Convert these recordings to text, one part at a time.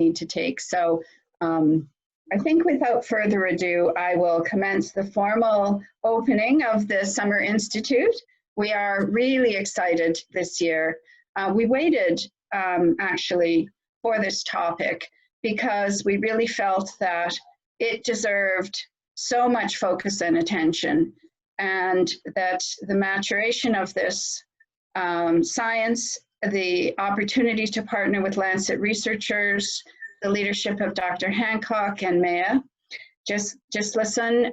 need to take. So I think without further ado, I will commence the formal opening of the Summer Institute. We are really excited this year. We waited actually for this topic because we really felt that it deserved so much focus and attention, and that the maturation of this science, the opportunity to partner with Lancet researchers, the leadership of Dr. Hancock and Maya Gislason,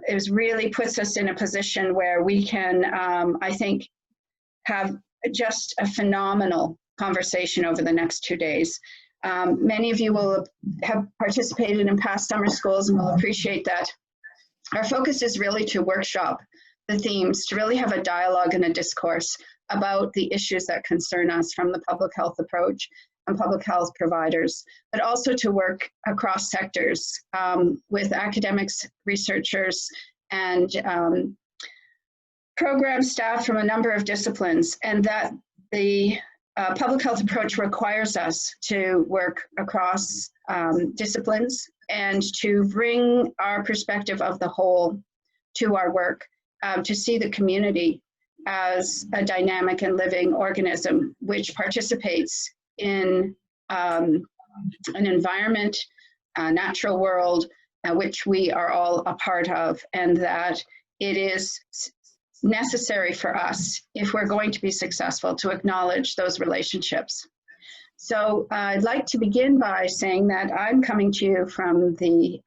it really puts us in a position where we can, I think, have just a phenomenal conversation over the next 2 days. Many of you will have participated in past summer schools and will appreciate that. Our focus is really to workshop the themes, to really have a dialogue and a discourse about the issues that concern us from the public health approach and public health providers, but also to work across sectors with academics, researchers, and program staff from a number of disciplines, and that the public health approach requires us to work across disciplines and to bring our perspective of the whole to our work, to see the community as a dynamic and living organism which participates in an environment, a natural world, which we are all a part of, and that it is necessary for us, if we're going to be successful, to acknowledge those relationships. So I'd like to begin by saying that I'm coming to you from the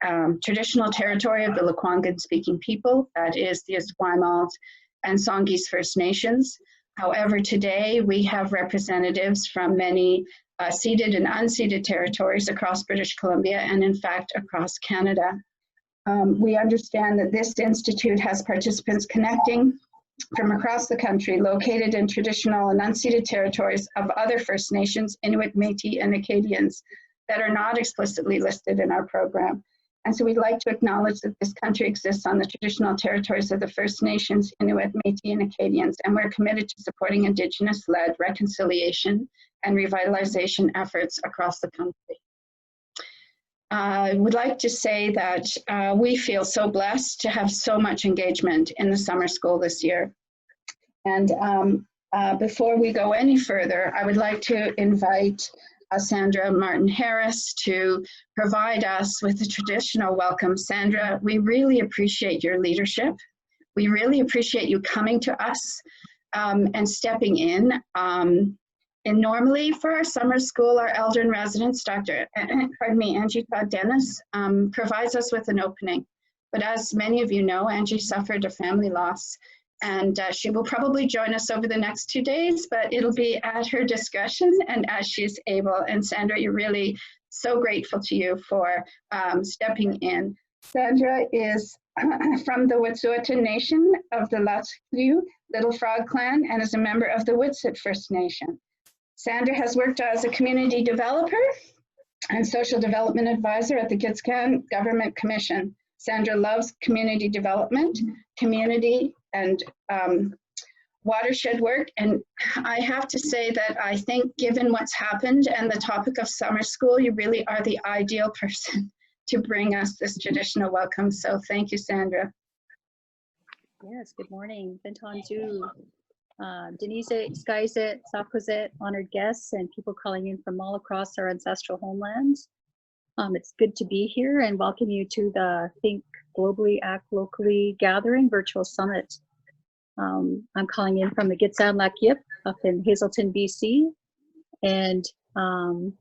traditional territory of the Lekwungen-speaking people, that is the Esquimalt and Songhees First Nations. However, today we have representatives from many ceded and unceded territories across British Columbia and in fact across Canada. We understand that this institute has participants connecting from across the country, located in traditional and unceded territories of other First Nations, Inuit, Métis, and Acadians that are not explicitly listed in our program. And so we'd like to acknowledge that this country exists on the traditional territories of the First Nations, Inuit, Métis, and Acadians, and we're committed to supporting Indigenous-led reconciliation and revitalization efforts across the country. I would like to say that we feel so blessed to have so much engagement in the summer school this year. And before we go any further, I would like to invite Sandra Martin-Harris to provide us with a traditional welcome. Sandra, we really appreciate your leadership. We really appreciate you coming to us and stepping in. And normally for our summer school, our elder in residence, Angie Todd-Dennis, provides us with an opening. But as many of you know, Angie suffered a family loss, and she will probably join us over the next 2 days, but it'll be at her discretion and as she's able. And Sandra, you're really so grateful to you for stepping in. Sandra is from the Wet'suwet'en Nation of the Lat'liu Little Frog Clan and is a member of the Wet'suwet'en First Nation. Sandra has worked as a community developer and social development advisor at the Gitxsan Government Commission. Sandra loves community development, community and watershed work. And I have to say that I think given what's happened and the topic of summer school, you really are the ideal person to bring us this traditional welcome. So thank you, Sandra. Yes, good morning. Bentonju. Denise, Skyzet, Sakozet, honored guests, and people calling in from all across our ancestral homelands. It's good to be here and welcome you to the Think Globally, Act Locally Gathering Virtual Summit. I'm calling in from the Gitxsan Lac-Yip up in Hazelton, BC, and I'd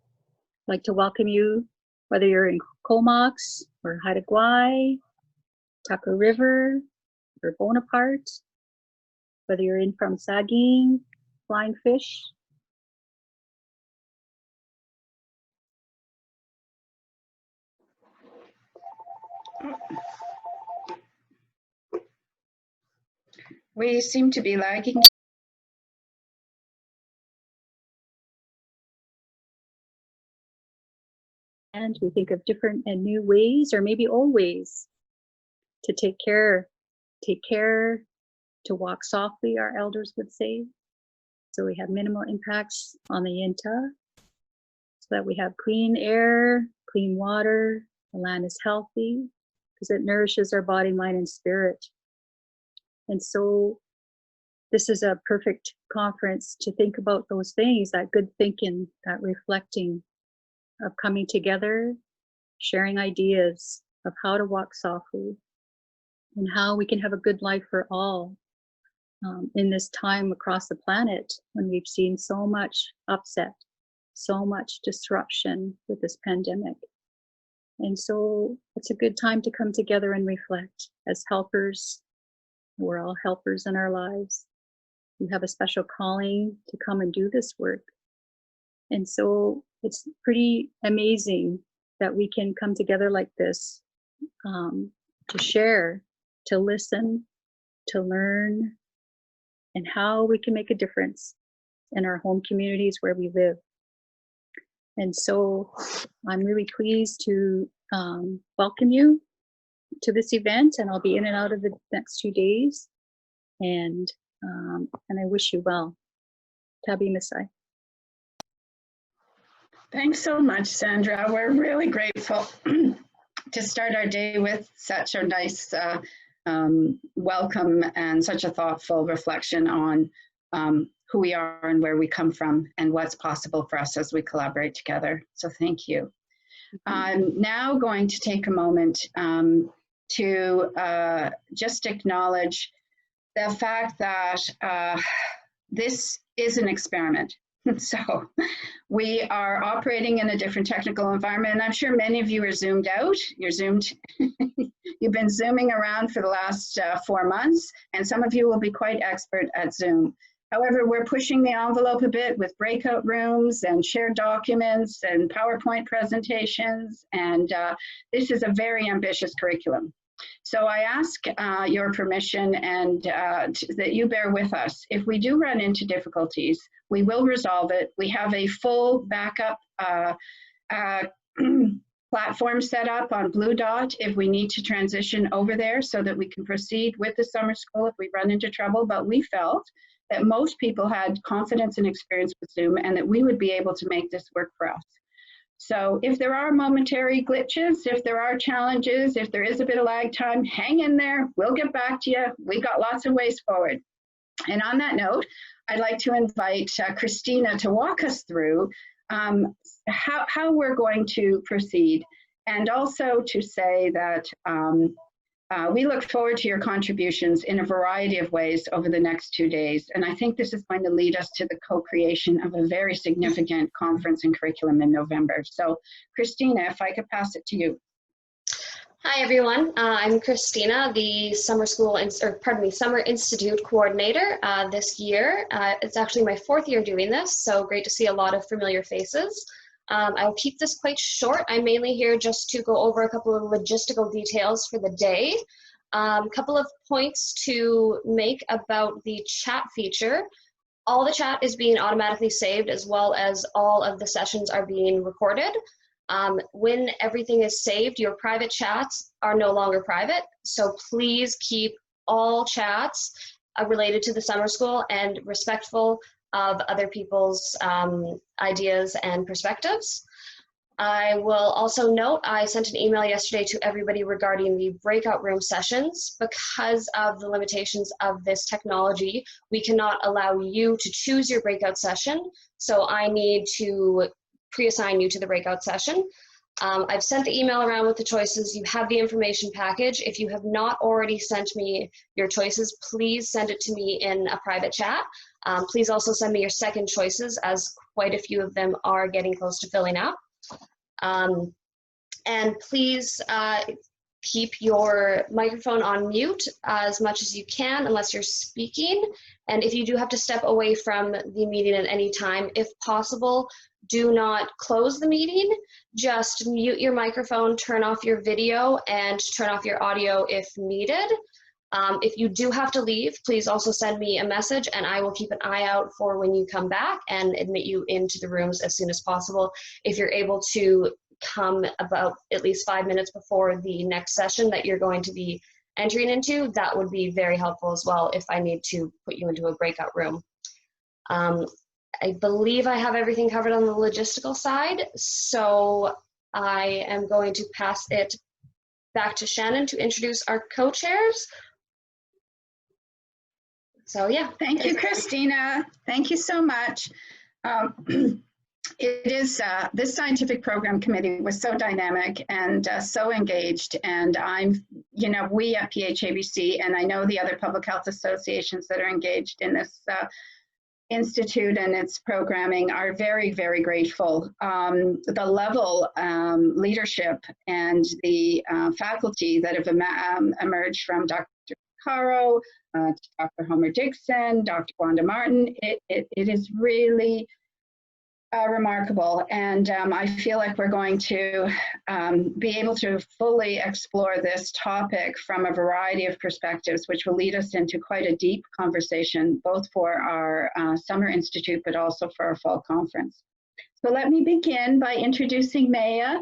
like to welcome you, whether you're in Comox or Haida Gwaii, Tucker River, or Bonaparte, whether you're in from Saging, Flying Fish. We seem to be lagging. And we think of different and new ways, or maybe old ways, to take care, to walk softly, our elders would say. So we have minimal impacts on the Yinta. so that we have clean air, clean water, the land is healthy, because it nourishes our body, mind, and spirit. And so this is a perfect conference to think about those things, that good thinking, that reflecting, of coming together, sharing ideas of how to walk softly and how we can have a good life for all in this time across the planet when we've seen so much upset, so much disruption with this pandemic. And so it's a good time to come together and reflect as helpers. We're all helpers in our lives. We have a special calling to come and do this work. And so it's pretty amazing that we can come together like this to share, to listen, to learn, and how we can make a difference in our home communities where we live. And so I'm really pleased to welcome you to this event, and I'll be in and out of the next 2 days. And I wish you well. Tabi Masai. Thanks so much, Sandra. We're really grateful to start our day with such a nice welcome and such a thoughtful reflection on who we are and where we come from and what's possible for us as we collaborate together. So thank you. I'm now going to take a moment to just acknowledge the fact that this is an experiment. So we are operating in a different technical environment, and I'm sure many of you are zoomed out. You're zoomed. You've been zooming around for the last 4 months, and some of you will be quite expert at Zoom. However, we're pushing the envelope a bit with breakout rooms and shared documents and PowerPoint presentations, and this is a very ambitious curriculum. So I ask your permission and that you bear with us. If we do run into difficulties, we will resolve it. We have a full backup platform set up on Blue Dot if we need to transition over there so that we can proceed with the summer school if we run into trouble. But we felt that most people had confidence and experience with Zoom and that we would be able to make this work for us. So if there are momentary glitches, if there are challenges, if there is a bit of lag time, hang in there. We'll get back to you. We got lots of ways forward. And on that note, I'd like to invite Christina to walk us through how we're going to proceed, and also to say that we look forward to your contributions in a variety of ways over the next 2 days. And I think this is going to lead us to the co-creation of a very significant conference and curriculum in November. So Christina, if I could pass it to you. Hi everyone, I'm Christina, the Summer Institute Coordinator this year. It's actually my 4th year doing this, so great to see a lot of familiar faces. I'll keep this quite short. I'm mainly here just to go over a couple of logistical details for the day. Couple of points to make about the chat feature. All the chat is being automatically saved, as well as all of the sessions are being recorded. When everything is saved, your private chats are no longer private, so please keep all chats related to the summer school and respectful of other people's ideas and perspectives. I will also note I sent an email yesterday to everybody regarding the breakout room sessions. Because of the limitations of this technology, we cannot allow you to choose your breakout session, so I need to pre-assign you to the breakout session. I've sent the email around with the choices. You have the information package. If you have not already sent me your choices, please send it to me in a private chat. Please also send me your second choices, as quite a few of them are getting close to filling out. And please keep your microphone on mute as much as you can unless you're speaking. And if you do have to step away from the meeting at any time, if possible, do not close the meeting. Just mute your microphone, turn off your video, and turn off your audio if needed. If you do have to leave, please also send me a message and I will keep an eye out for when you come back and admit you into the rooms as soon as possible. If you're able to come about at least 5 minutes before the next session that you're going to be entering into, that would be very helpful as well if I need to put you into a breakout room. I believe I have everything covered on the logistical side, so I am going to pass it back to Shannon to introduce our co-chairs. So yeah. Thank you, Christina. Thank you so much. It is, this scientific program committee was so dynamic and so engaged, and we at PHABC, and I know the other public health associations that are engaged in this institute and its programming are very, very grateful. The level, leadership, and the faculty that have emerged from Dr. Caro, Dr. Homer Dixon, Dr. Wanda Martin, it is really remarkable, and I feel like we're going to be able to fully explore this topic from a variety of perspectives, which will lead us into quite a deep conversation, both for our Summer Institute, but also for our fall conference. So let me begin by introducing Maya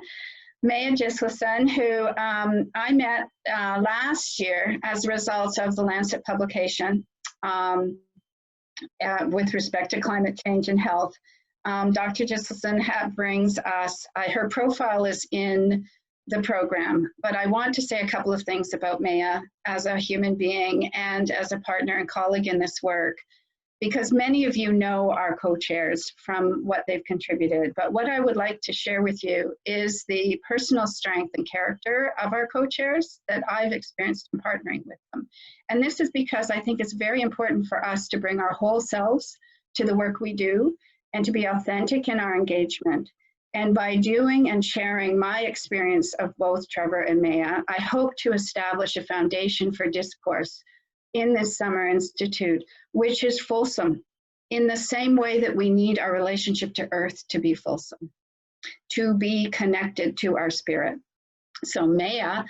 Gislason, who I met last year as a result of the Lancet publication with respect to climate change and health. Dr. Gislason brings us, her profile is in the program, but I want to say a couple of things about Maya as a human being and as a partner and colleague in this work, because many of you know our co-chairs from what they've contributed. But what I would like to share with you is the personal strength and character of our co-chairs that I've experienced in partnering with them. And this is because I think it's very important for us to bring our whole selves to the work we do and to be authentic in our engagement. And by doing and sharing my experience of both Trevor and Maya, I hope to establish a foundation for discourse in this Summer Institute, which is fulsome in the same way that we need our relationship to Earth to be fulsome, to be connected to our spirit. So Maya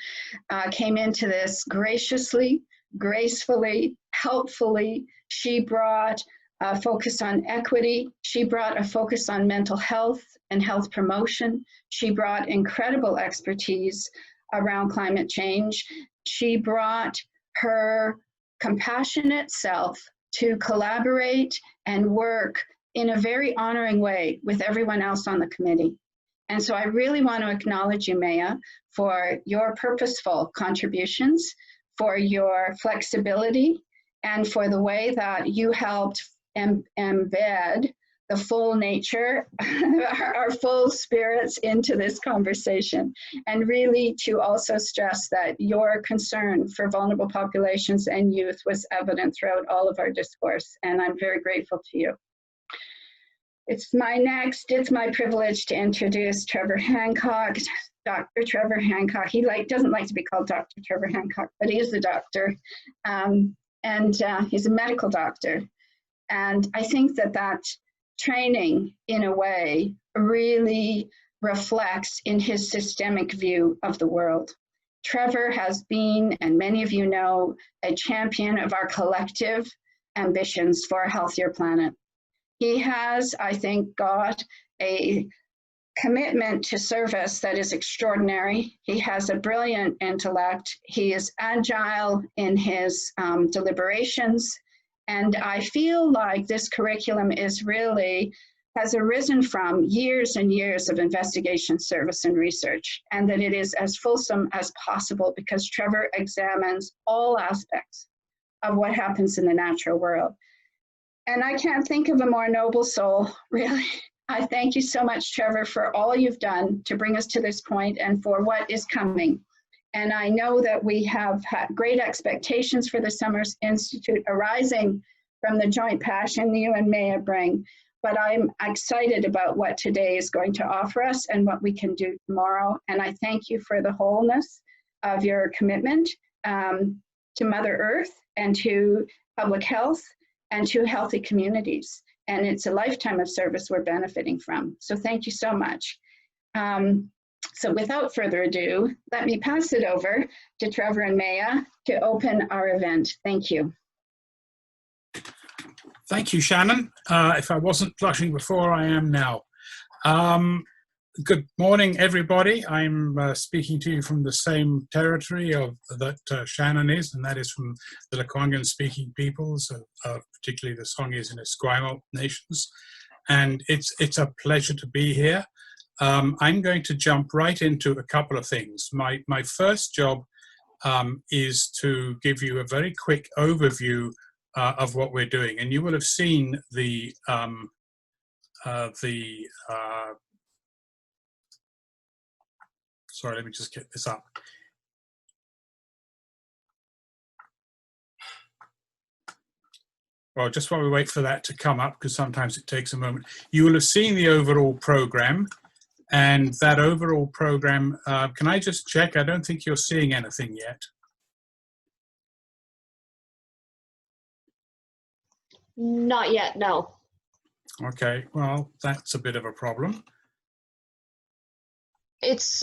came into this graciously, gracefully, helpfully. She brought a focus on equity. She brought a focus on mental health and health promotion. She brought incredible expertise around climate change. She brought her compassionate self to collaborate and work in a very honoring way with everyone else on the committee. And so I really want to acknowledge you, Maya, for your purposeful contributions, for your flexibility, and for the way that you helped embed the full nature, our full spirits into this conversation, and really to also stress that your concern for vulnerable populations and youth was evident throughout all of our discourse, and I'm very grateful to you. It's my privilege to introduce Trevor Hancock, Dr. Trevor Hancock. He doesn't like to be called Dr. Trevor Hancock, but he is a doctor, and he's a medical doctor. And I think that training, in a way, really reflects in his systemic view of the world. Trevor has been, and many of you know, a champion of our collective ambitions for a healthier planet. He has, I think, got a commitment to service that is extraordinary. He has a brilliant intellect. He is agile in his deliberations. And I feel like this curriculum has arisen from years and years of investigation, service, and research, and that it is as fulsome as possible because Trevor examines all aspects of what happens in the natural world. And I can't think of a more noble soul, really. I thank you so much, Trevor, for all you've done to bring us to this point and for what is coming. And I know that we have had great expectations for the Summer Institute arising from the joint passion you and Maya bring. But I'm excited about what today is going to offer us and what we can do tomorrow. And I thank you for the wholeness of your commitment to Mother Earth and to public health and to healthy communities. And it's a lifetime of service we're benefiting from. So thank you so much. So without further ado, let me pass it over to Trevor and Maya to open our event. Thank you. Thank you, Shannon. If I wasn't blushing before, I am now. Good morning, everybody. I'm speaking to you from the same territory that Shannon is, and that is from the Lekwungen-speaking peoples, particularly the Songhees and Esquimalt nations. and it's a pleasure to be here. I'm going to jump right into a couple of things. My first job is to give you a very quick overview of what we're doing, and you will have seen the sorry, let me just get this up. Well, just while we wait for that to come up, because sometimes it takes a moment, you will have seen the overall program. And that overall program, can I just check? I don't think you're seeing anything yet. Not yet, no. Okay, well, that's a bit of a problem. It's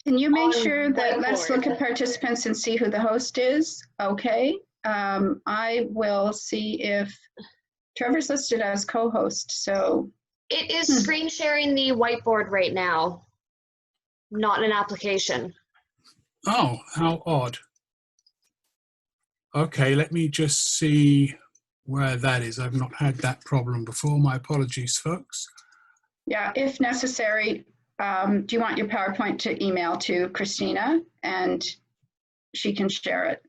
Can you make on sure that, let's whiteboard. look at participants and see who the host is? Okay. I will see if Trevor's listed as co-host, so. It is screen sharing the whiteboard right now, not an application. Oh, how odd. Okay, let me just see where that is. I've not had that problem before. My apologies, folks. Yeah, if necessary, do you want your PowerPoint to email to Christina and she can share it?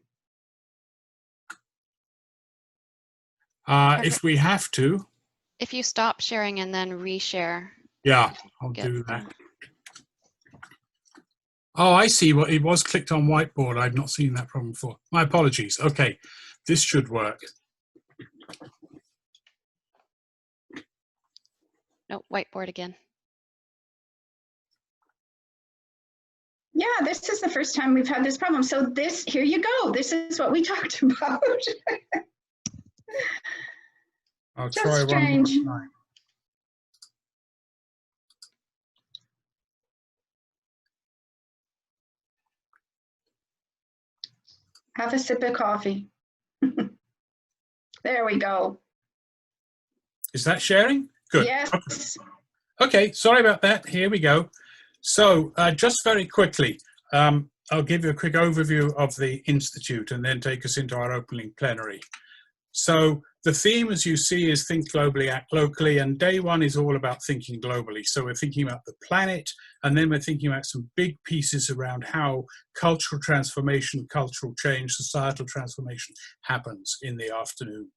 If we have to. If you stop sharing and then reshare. Yeah, I'll do that. Oh, I see. Well, it was clicked on whiteboard. I've not seen that problem before. My apologies. Okay, this should work. No, whiteboard again. Yeah, this is the first time we've had this problem. So this, here you go. This is what we talked about. I'll Just try strange. one more time. Have a sip of coffee. There we go. Is that sharing? Good. Yes. Okay, sorry about that. Here we go. So just very quickly, I'll give you a quick overview of the Institute and then take us into our opening plenary. So the theme, as you see, is think globally, act locally, and day one is all about thinking globally. So we're thinking about the planet, and then we're thinking about some big pieces around how cultural transformation, cultural change, societal transformation happens in the afternoon.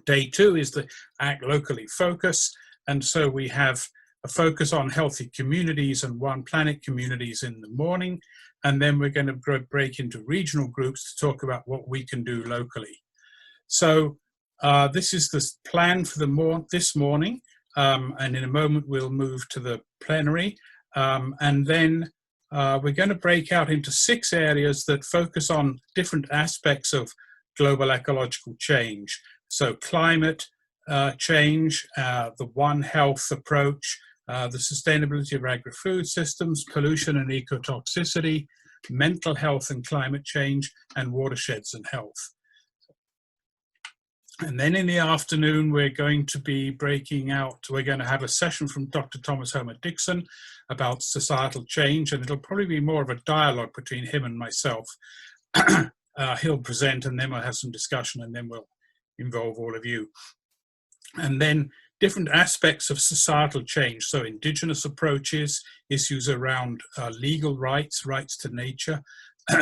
Day two is the act locally focus, and so we have a focus on healthy communities and one planet communities in the morning, and then we're going to break into regional groups to talk about what we can do locally. So this is the plan for this morning, and in a moment we'll move to the plenary, and then we're going to break out into 6 areas that focus on different aspects of global ecological change. So climate change, the One Health approach, the sustainability of agri-food systems, pollution and ecotoxicity, mental health and climate change, and watersheds and health. And then in the afternoon, we're going to be breaking out, we're going to have a session from Dr. Thomas Homer Dixon about societal change, and it'll probably be more of a dialogue between him and myself. He'll present, and then we'll have some discussion, and then we'll involve all of you. And then different aspects of societal change, so indigenous approaches, issues around legal rights, rights to nature,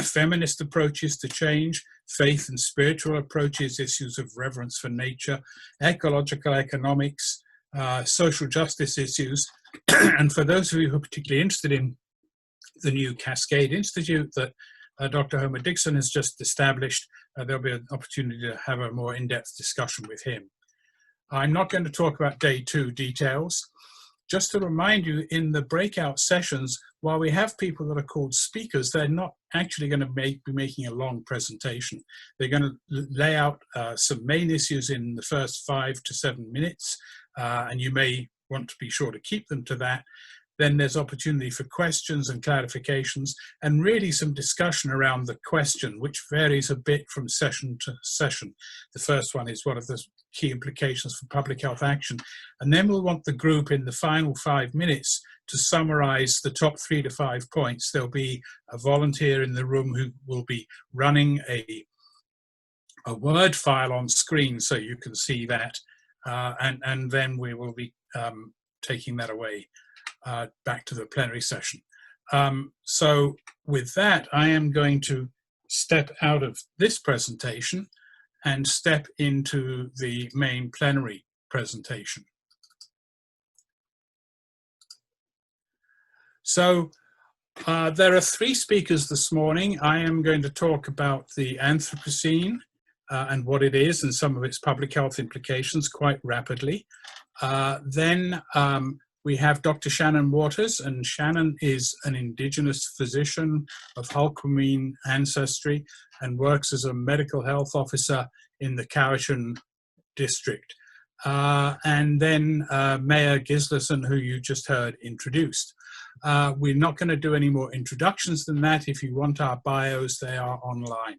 feminist approaches to change, faith and spiritual approaches, issues of reverence for nature, ecological economics, social justice issues. And for those of you who are particularly interested in the new Cascade Institute that Dr. Homer Dixon has just established, there'll be an opportunity to have a more in-depth discussion with him. I'm not going to talk about day 2 details. Just to remind you, in the breakout sessions, while we have people that are called speakers, they're not actually going to be making a long presentation. They're going to lay out some main issues in the first 5 to 7 minutes, and you may want to be sure to keep them to that. Then there's opportunity for questions and clarifications, and really some discussion around the question, which varies a bit from session to session. The first one is what are the key implications for public health action? And then we'll want the group in the final 5 minutes to summarize the top 3 to 5 points. There'll be a volunteer in the room who will be running a Word file on screen so you can see that. and then we will be taking that away back to the plenary session. So with that, I am going to step out of this presentation and step into the main plenary presentation. So there are 3 speakers this morning. I am going to talk about the Anthropocene and what it is and some of its public health implications quite rapidly. Then we have Dr. Shannon Waters, and Shannon is an Indigenous physician of Hulkwamin ancestry and works as a medical health officer in the Cowichan district. And then Mayor Gislason, who you just heard introduced. We're not going to do any more introductions than that. If you want our bios, they are online.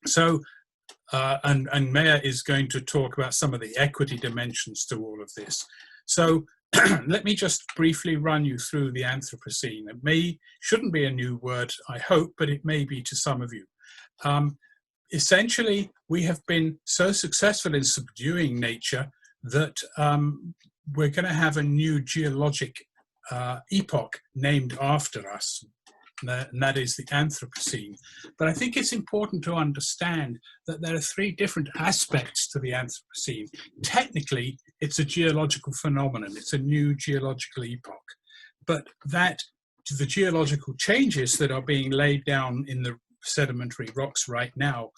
So, and Mayor is going to talk about some of the equity dimensions to all of this. So let me just briefly run you through the Anthropocene. It shouldn't be a new word, I hope, but it may be to some of you. Essentially, we have been so successful in subduing nature that we're going to have a new geologic epoch named after us, and that is the Anthropocene. But I think it's important to understand that there are 3 different aspects to the Anthropocene. Technically, it's a geological phenomenon. It's a new geological epoch. But that the geological changes that are being laid down in the sedimentary rocks right now,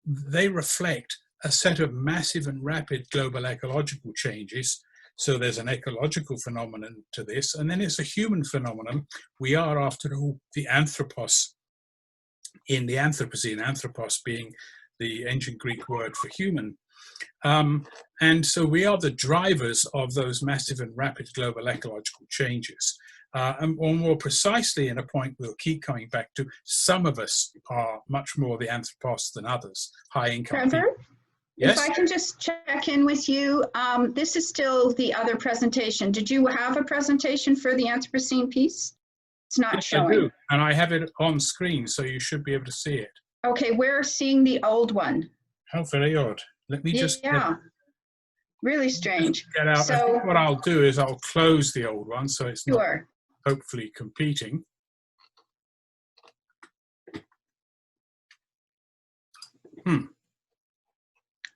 they reflect a set of massive and rapid global ecological changes. So there's an ecological phenomenon to this, and then it's a human phenomenon. We are, after all, the anthropos in the Anthropocene, anthropos being the ancient Greek word for human. And so we are the drivers of those massive and rapid global ecological changes. And more precisely, in a point we'll keep coming back to, some of us are much more the anthropos than others, high income Trevor? people. Yes? If I can just check in with you, this is still the other presentation. Did you have a presentation for the Anthropocene piece? It's not Yes, showing. I do, and I have it on screen, so you should be able to see it. Okay, we're seeing the old one. How very odd. Let me just Really strange. get out. So, I think what I'll do is I'll close the old one, so it's not sure. hopefully competing.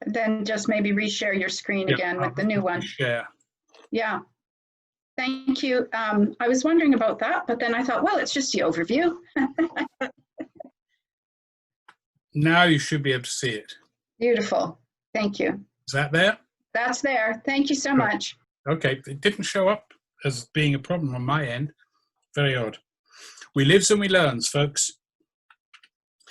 Then just maybe reshare your screen again with the new one. Share. Yeah. Thank you. I was wondering about that, but then I thought, well, it's just the overview. Now you should be able to see it. Beautiful. Thank you. Is that there? That's there. Thank you so much. Okay, it didn't show up as being a problem on my end. Very odd. We lives and we learns, folks.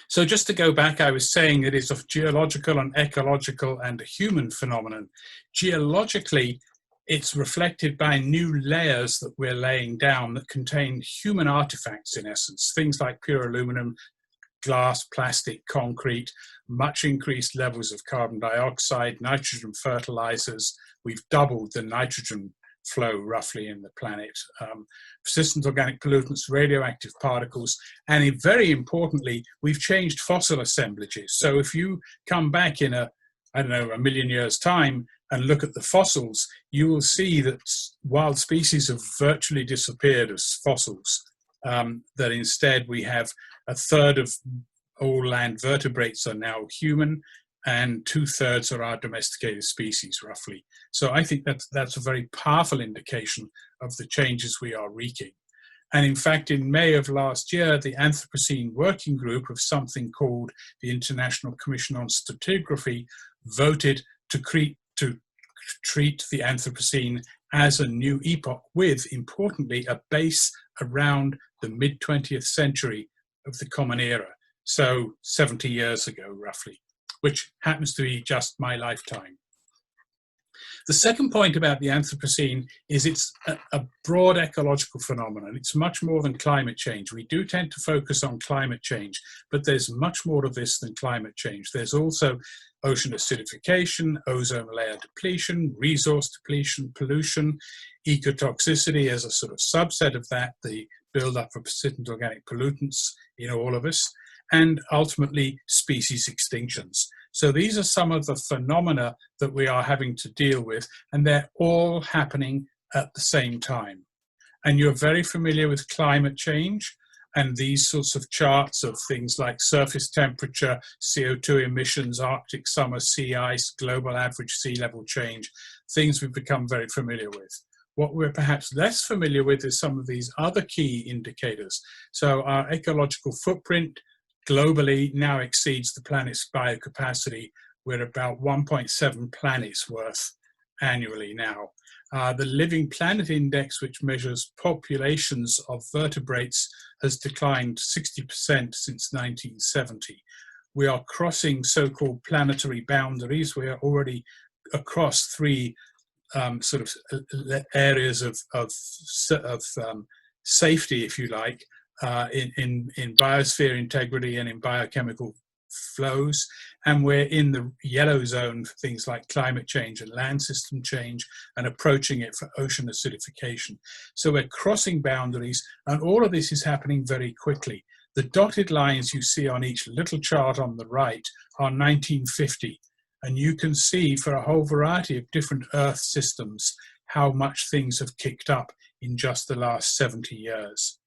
So just to go back, I was saying it is a geological and ecological and a human phenomenon. Geologically, it's reflected by new layers that we're laying down that contain human artifacts, in essence, things like pure aluminum, glass, plastic, concrete, much increased levels of carbon dioxide, nitrogen fertilizers. We've doubled the nitrogen flow roughly in the planet, persistent organic pollutants, radioactive particles, and very importantly, we've changed fossil assemblages. So if you come back in a million years' time and look at the fossils, you will see that wild species have virtually disappeared as fossils, that instead we have a third of all land vertebrates are now human, and 2/3 are our domesticated species, roughly. So I think that's a very powerful indication of the changes we are wreaking. And in fact, in May of last year, the Anthropocene Working Group of something called the International Commission on Stratigraphy voted to treat the Anthropocene as a new epoch with, importantly, a base around the mid-20th century of the Common Era, so 70 years ago, roughly, which happens to be just my lifetime. The second point about the Anthropocene is it's a broad ecological phenomenon. It's much more than climate change. We do tend to focus on climate change, but there's much more to this than climate change. There's also ocean acidification, ozone layer depletion, resource depletion, pollution, ecotoxicity as a sort of subset of that, the buildup of persistent organic pollutants in all of us, and ultimately species extinctions. So these are some of the phenomena that we are having to deal with, and they're all happening at the same time. And you're very familiar with climate change and these sorts of charts of things like surface temperature, CO2 emissions, Arctic summer, sea ice, global average sea level change, things we've become very familiar with. What we're perhaps less familiar with is some of these other key indicators. So our ecological footprint globally now exceeds the planet's biocapacity. We're about 1.7 planets worth annually now. The Living Planet Index, which measures populations of vertebrates, has declined 60% since 1970. We are crossing so-called planetary boundaries. We are already across three sort of areas of safety, if you like, in biosphere integrity and in biochemical flows, and we're in the yellow zone for things like climate change and land system change, and approaching it for ocean acidification. So we're crossing boundaries, and all of this is happening very quickly. The dotted lines you see on each little chart on the right are 1950, and you can see for a whole variety of different Earth systems how much things have kicked up in just the last 70 years.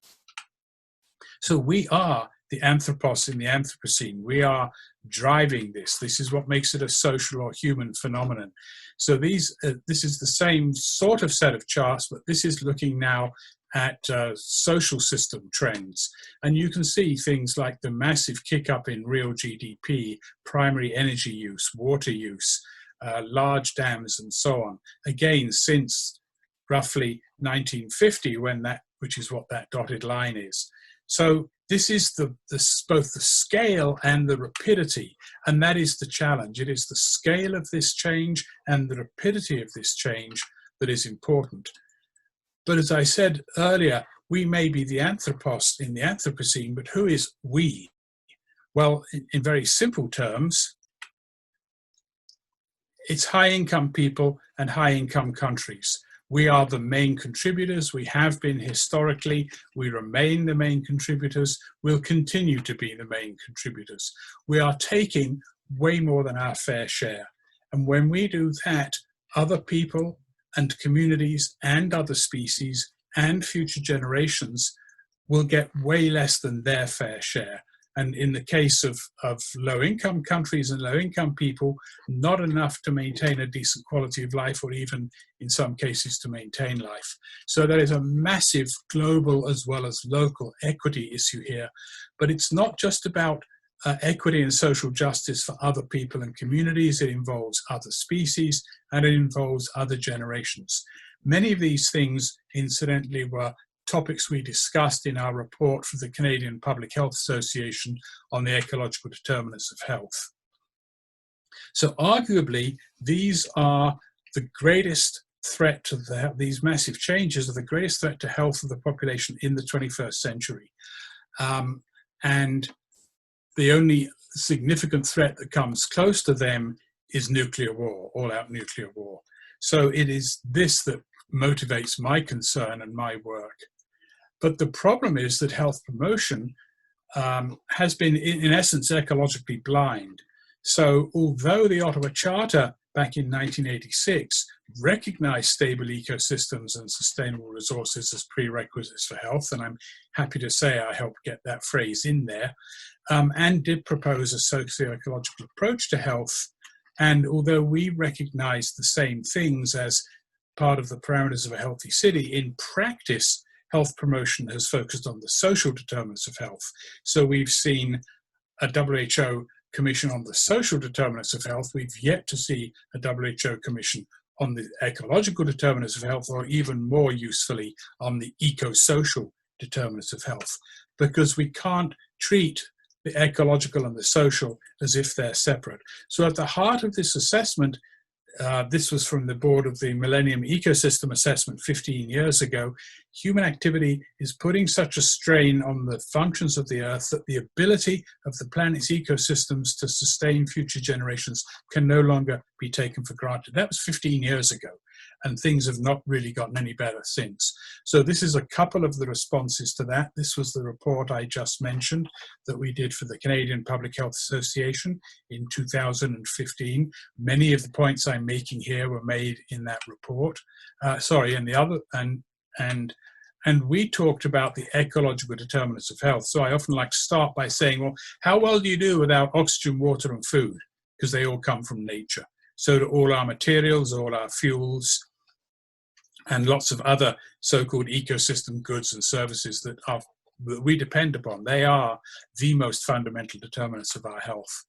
So we are the anthropos in the Anthropocene. We are driving this. This is what makes it a social or human phenomenon. So this is the same sort of set of charts, but this is looking now at social system trends. And you can see things like the massive kick up in real GDP, primary energy use, water use, large dams, and so on. Again, since roughly 1950, which is what that dotted line is. So this is both the scale and the rapidity, and that is the challenge. It is the scale of this change and the rapidity of this change that is important. But as I said earlier, we may be the anthropos in the Anthropocene, but who is we? Well, in very simple terms, it's high-income people and high-income countries. We are the main contributors. We have been historically. We remain the main contributors. We'll continue to be the main contributors. We are taking way more than our fair share. And when we do that, other people and communities and other species and future generations will get way less than their fair share. And in the case of low-income countries and low-income people, not enough to maintain a decent quality of life, or even in some cases to maintain life. So there is a massive global as well as local equity issue here. But it's not just about equity and social justice for other people and communities. It involves other species, and it involves other generations. Many of these things, incidentally, were topics we discussed in our report for the Canadian Public Health Association on the ecological determinants of health. So arguably, these are the greatest threat to these massive changes are the greatest threat to health of the population in the 21st century. And the only significant threat that comes close to them is nuclear war, all-out nuclear war. So it is this that motivates my concern and my work. But the problem is that health promotion has been, in essence, ecologically blind. So although the Ottawa Charter back in 1986 recognized stable ecosystems and sustainable resources as prerequisites for health, and I'm happy to say I helped get that phrase in there, and did propose a socio-ecological approach to health. And although we recognize the same things as part of the parameters of a healthy city, in practice, health promotion has focused on the social determinants of health. So we've seen a WHO commission on the social determinants of health. We've yet to see a WHO commission on the ecological determinants of health, or even more usefully, on the eco-social determinants of health, because we can't treat the ecological and the social as if they're separate. So at the heart of this assessment, this was from the board of the Millennium Ecosystem Assessment 15 years ago, human activity is putting such a strain on the functions of the Earth that the ability of the planet's ecosystems to sustain future generations can no longer be taken for granted. That was 15 years ago, and things have not really gotten any better since. So this is a couple of the responses to that. This was the report I just mentioned that we did for the Canadian Public Health Association in 2015. Many of the points I'm making here were made in that report. And we talked about the ecological determinants of health. So I often like to start by saying, well, how well do you do without oxygen, water, and food? Because they all come from nature. So do all our materials, all our fuels, and lots of other so-called ecosystem goods and services that we depend upon. They are the most fundamental determinants of our health.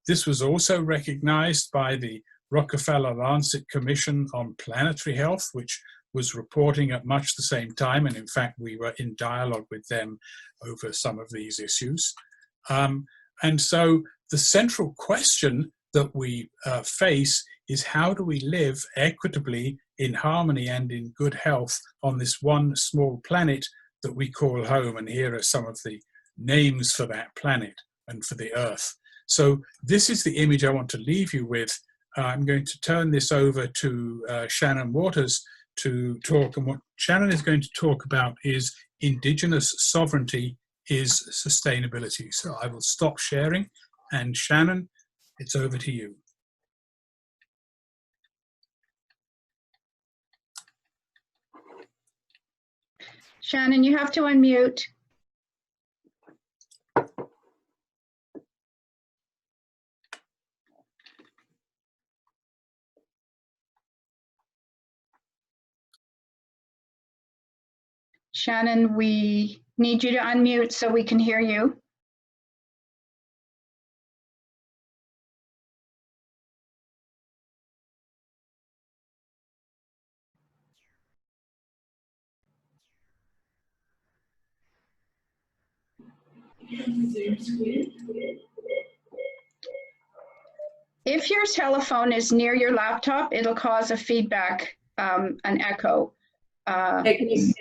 This was also recognized by the Rockefeller-Lancet Commission on Planetary Health, which was reporting at much the same time, and in fact we were in dialogue with them over some of these issues. And so the central question that we face is, how do we live equitably, in harmony and in good health on this one small planet that we call home? And here are some of the names for that planet and for the Earth. So this is the image I want to leave you with. I'm going to turn this over to Shannon Waters to talk, and what Shannon is going to talk about is Indigenous sovereignty is sustainability. So I will stop sharing, and Shannon, it's over to you. Shannon, you have to unmute. Shannon, we need you to unmute so we can hear you. If your telephone is near your laptop, it'll cause a feedback, an echo. Hey,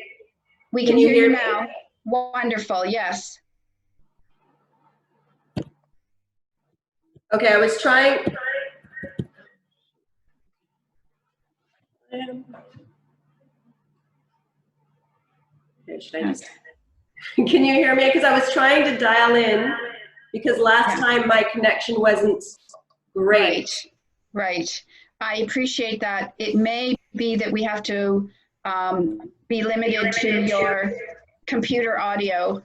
We can hear you now. Wonderful, yes. Okay, I was trying. Okay, should I just? Can you hear me? Because I was trying to dial in, because last time my connection wasn't great. Right. I appreciate that. It may be that we have to be limited to your computer audio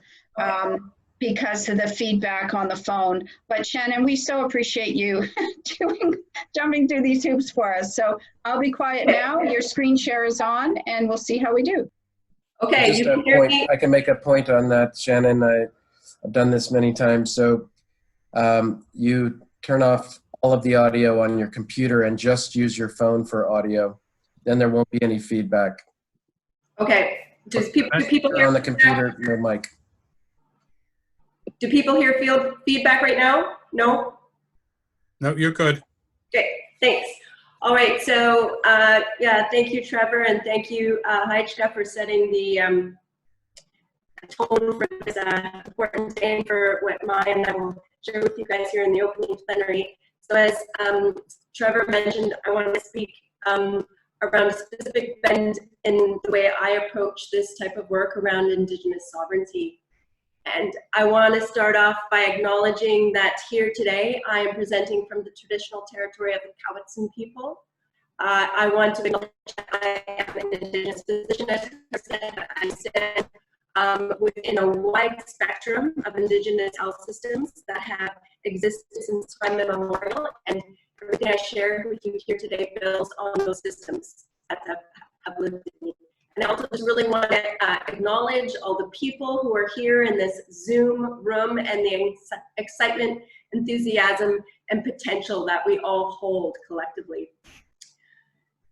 because of the feedback on the phone. But Shannon, we so appreciate you jumping through these hoops for us. So I'll be quiet now. Your screen share is on, and we'll see how we do. Okay, just a point, I can make a point on that, Shannon. I've done this many times. So you turn off all of the audio on your computer and just use your phone for audio. Then there won't be any feedback. Okay. Do people hear on the computer, no mic? Do people hear feedback right now? No? No, you're good. Okay, thanks. All right, so yeah, thank you, Trevor, and thank you, Heitschka, for setting the tone for this important day and for what mine I will share with you guys here in the opening plenary. So as Trevor mentioned, I want to speak around a specific bend in the way I approach this type of work around Indigenous sovereignty. And I want to start off by acknowledging that here today I am presenting from the traditional territory of the Cowichan people. I want to acknowledge that I am an Indigenous physician, as I said, within a wide spectrum of Indigenous health systems that have existed since time immemorial, and everything I share with you here today builds on those systems that have lived with me. And I also just really want to acknowledge all the people who are here in this Zoom room and the excitement, enthusiasm, and potential that we all hold collectively.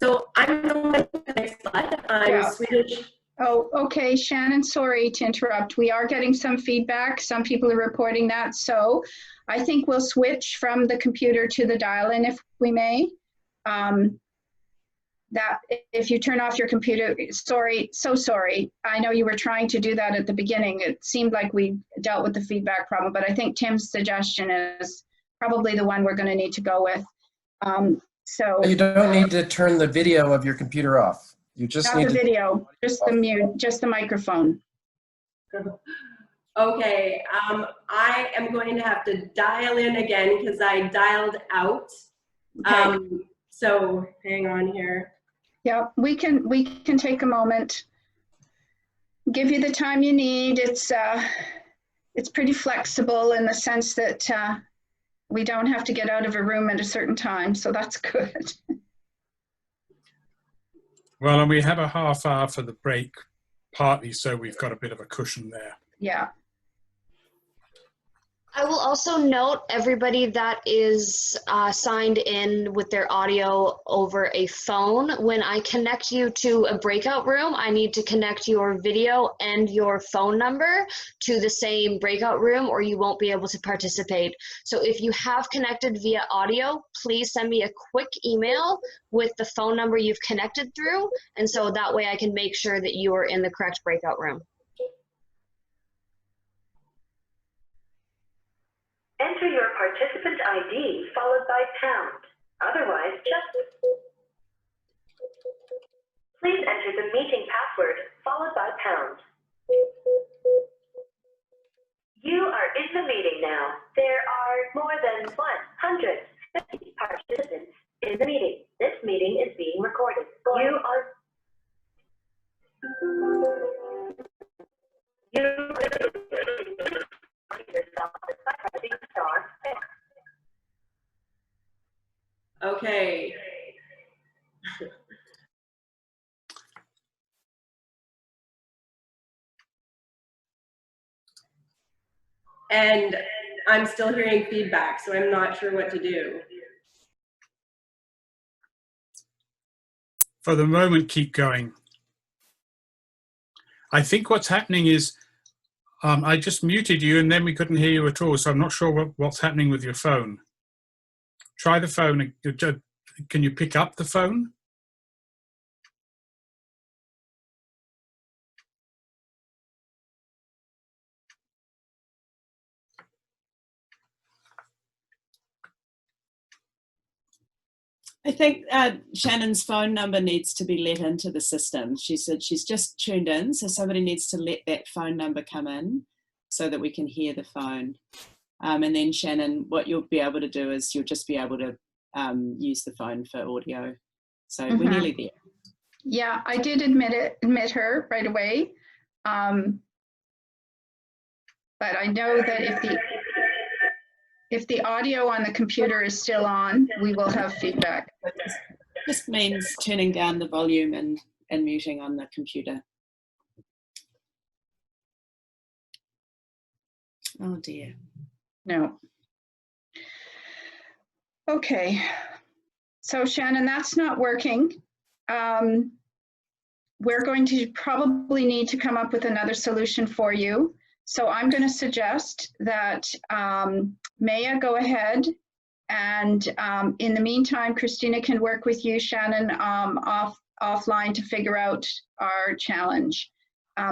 So I'm going to the next slide. I'm Swedish. Oh, okay, Shannon, sorry to interrupt. We are getting some feedback. Some people are reporting that. So I think we'll switch from the computer to the dial-in if we may. that if you turn off your computer, sorry, so sorry. I know you were trying to do that at the beginning. It seemed like we dealt with the feedback problem, but I think Tim's suggestion is probably the one we're going to need to go with. So You don't need to turn the video of your computer off. You just not need the to video, just the mute, just the microphone. Okay, I am going to have to dial in again because I dialed out. Okay. So hang on here. Yeah, we can take a moment. Give you the time you need. It's pretty flexible in the sense that we don't have to get out of a room at a certain time, so that's good. Well, and we have a half hour for the break, partly so we've got a bit of a cushion there. Yeah. I will also note everybody that is signed in with their audio over a phone. When I connect you to a breakout room, I need to connect your video and your phone number to the same breakout room or you won't be able to participate. So if you have connected via audio, please send me a quick email with the phone number you've connected through. And so that way I can make sure that you are in the correct breakout room. Enter your participant ID followed by pound. Otherwise, please enter the meeting password followed by pound. You are in the meeting now. There are more than 150 participants in the meeting. This meeting is being recorded. Okay. And I'm still hearing feedback, so I'm not sure what to do. For the moment, keep going. I think what's happening is I just muted you and then we couldn't hear you at all, so I'm not sure what's happening with your phone. Try the phone. Can you pick up the phone? I think Shannon's phone number needs to be let into the system. She said she's just tuned in, so somebody needs to let that phone number come in so that we can hear the phone. And then Shannon, what you'll be able to do is you'll just be able to use the phone for audio. So we're nearly there. Yeah, I did admit her right away. But I know that if the audio on the computer is still on, we will have feedback. Just means turning down the volume and muting on the computer. Oh dear. No. Okay. So Shannon, that's not working. We're going to probably need to come up with another solution for you. So I'm going to suggest that Maya go ahead and in the meantime, Christina can work with you, Shannon, offline to figure out our challenge.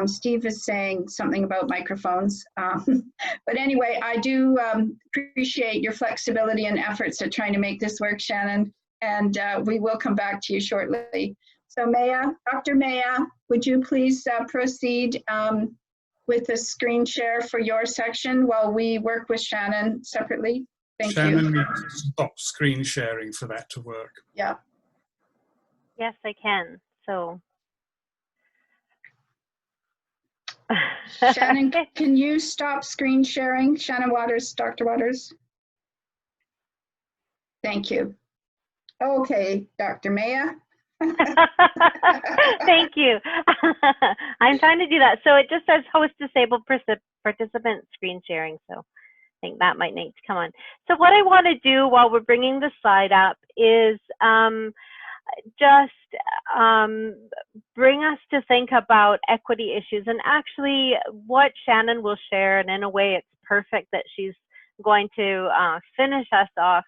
Steve is saying something about microphones. But anyway, I do appreciate your flexibility and efforts at trying to make this work, Shannon, and we will come back to you shortly. So Maya, Dr. Maya, would you please proceed with the screen share for your section while we work with Shannon separately? Thank you. Shannon needs to stop screen sharing for that to work. Yeah. Yes, I can. So. Shannon, can you stop screen sharing? Shannon Waters, Dr. Waters. Thank you. Okay, Dr. Maya. Thank you. I'm trying to do that. So it just says host disabled participant screen sharing. So I think that might need to come on. So what I want to do while we're bringing the slide up is just bring us to think about equity issues, and actually what Shannon will share, and in a way it's perfect that she's going to finish us off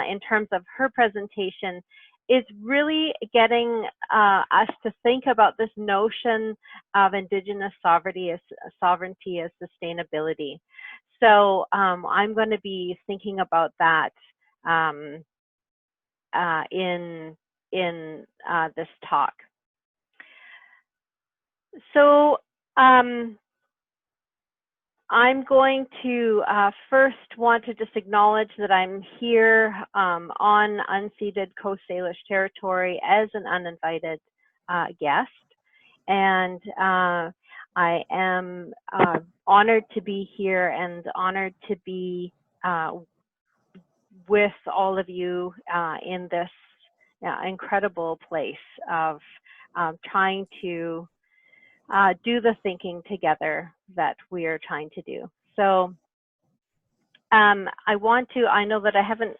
in terms of her presentation, is really getting us to think about this notion of Indigenous sovereignty as sustainability. So I'm going to be thinking about that in this talk. So I'm going to first want to just acknowledge that I'm here on unceded Coast Salish territory as an uninvited guest. And I am honored to be here and honored to be with all of you in this incredible place of trying to do the thinking together that we are trying to do. So I know that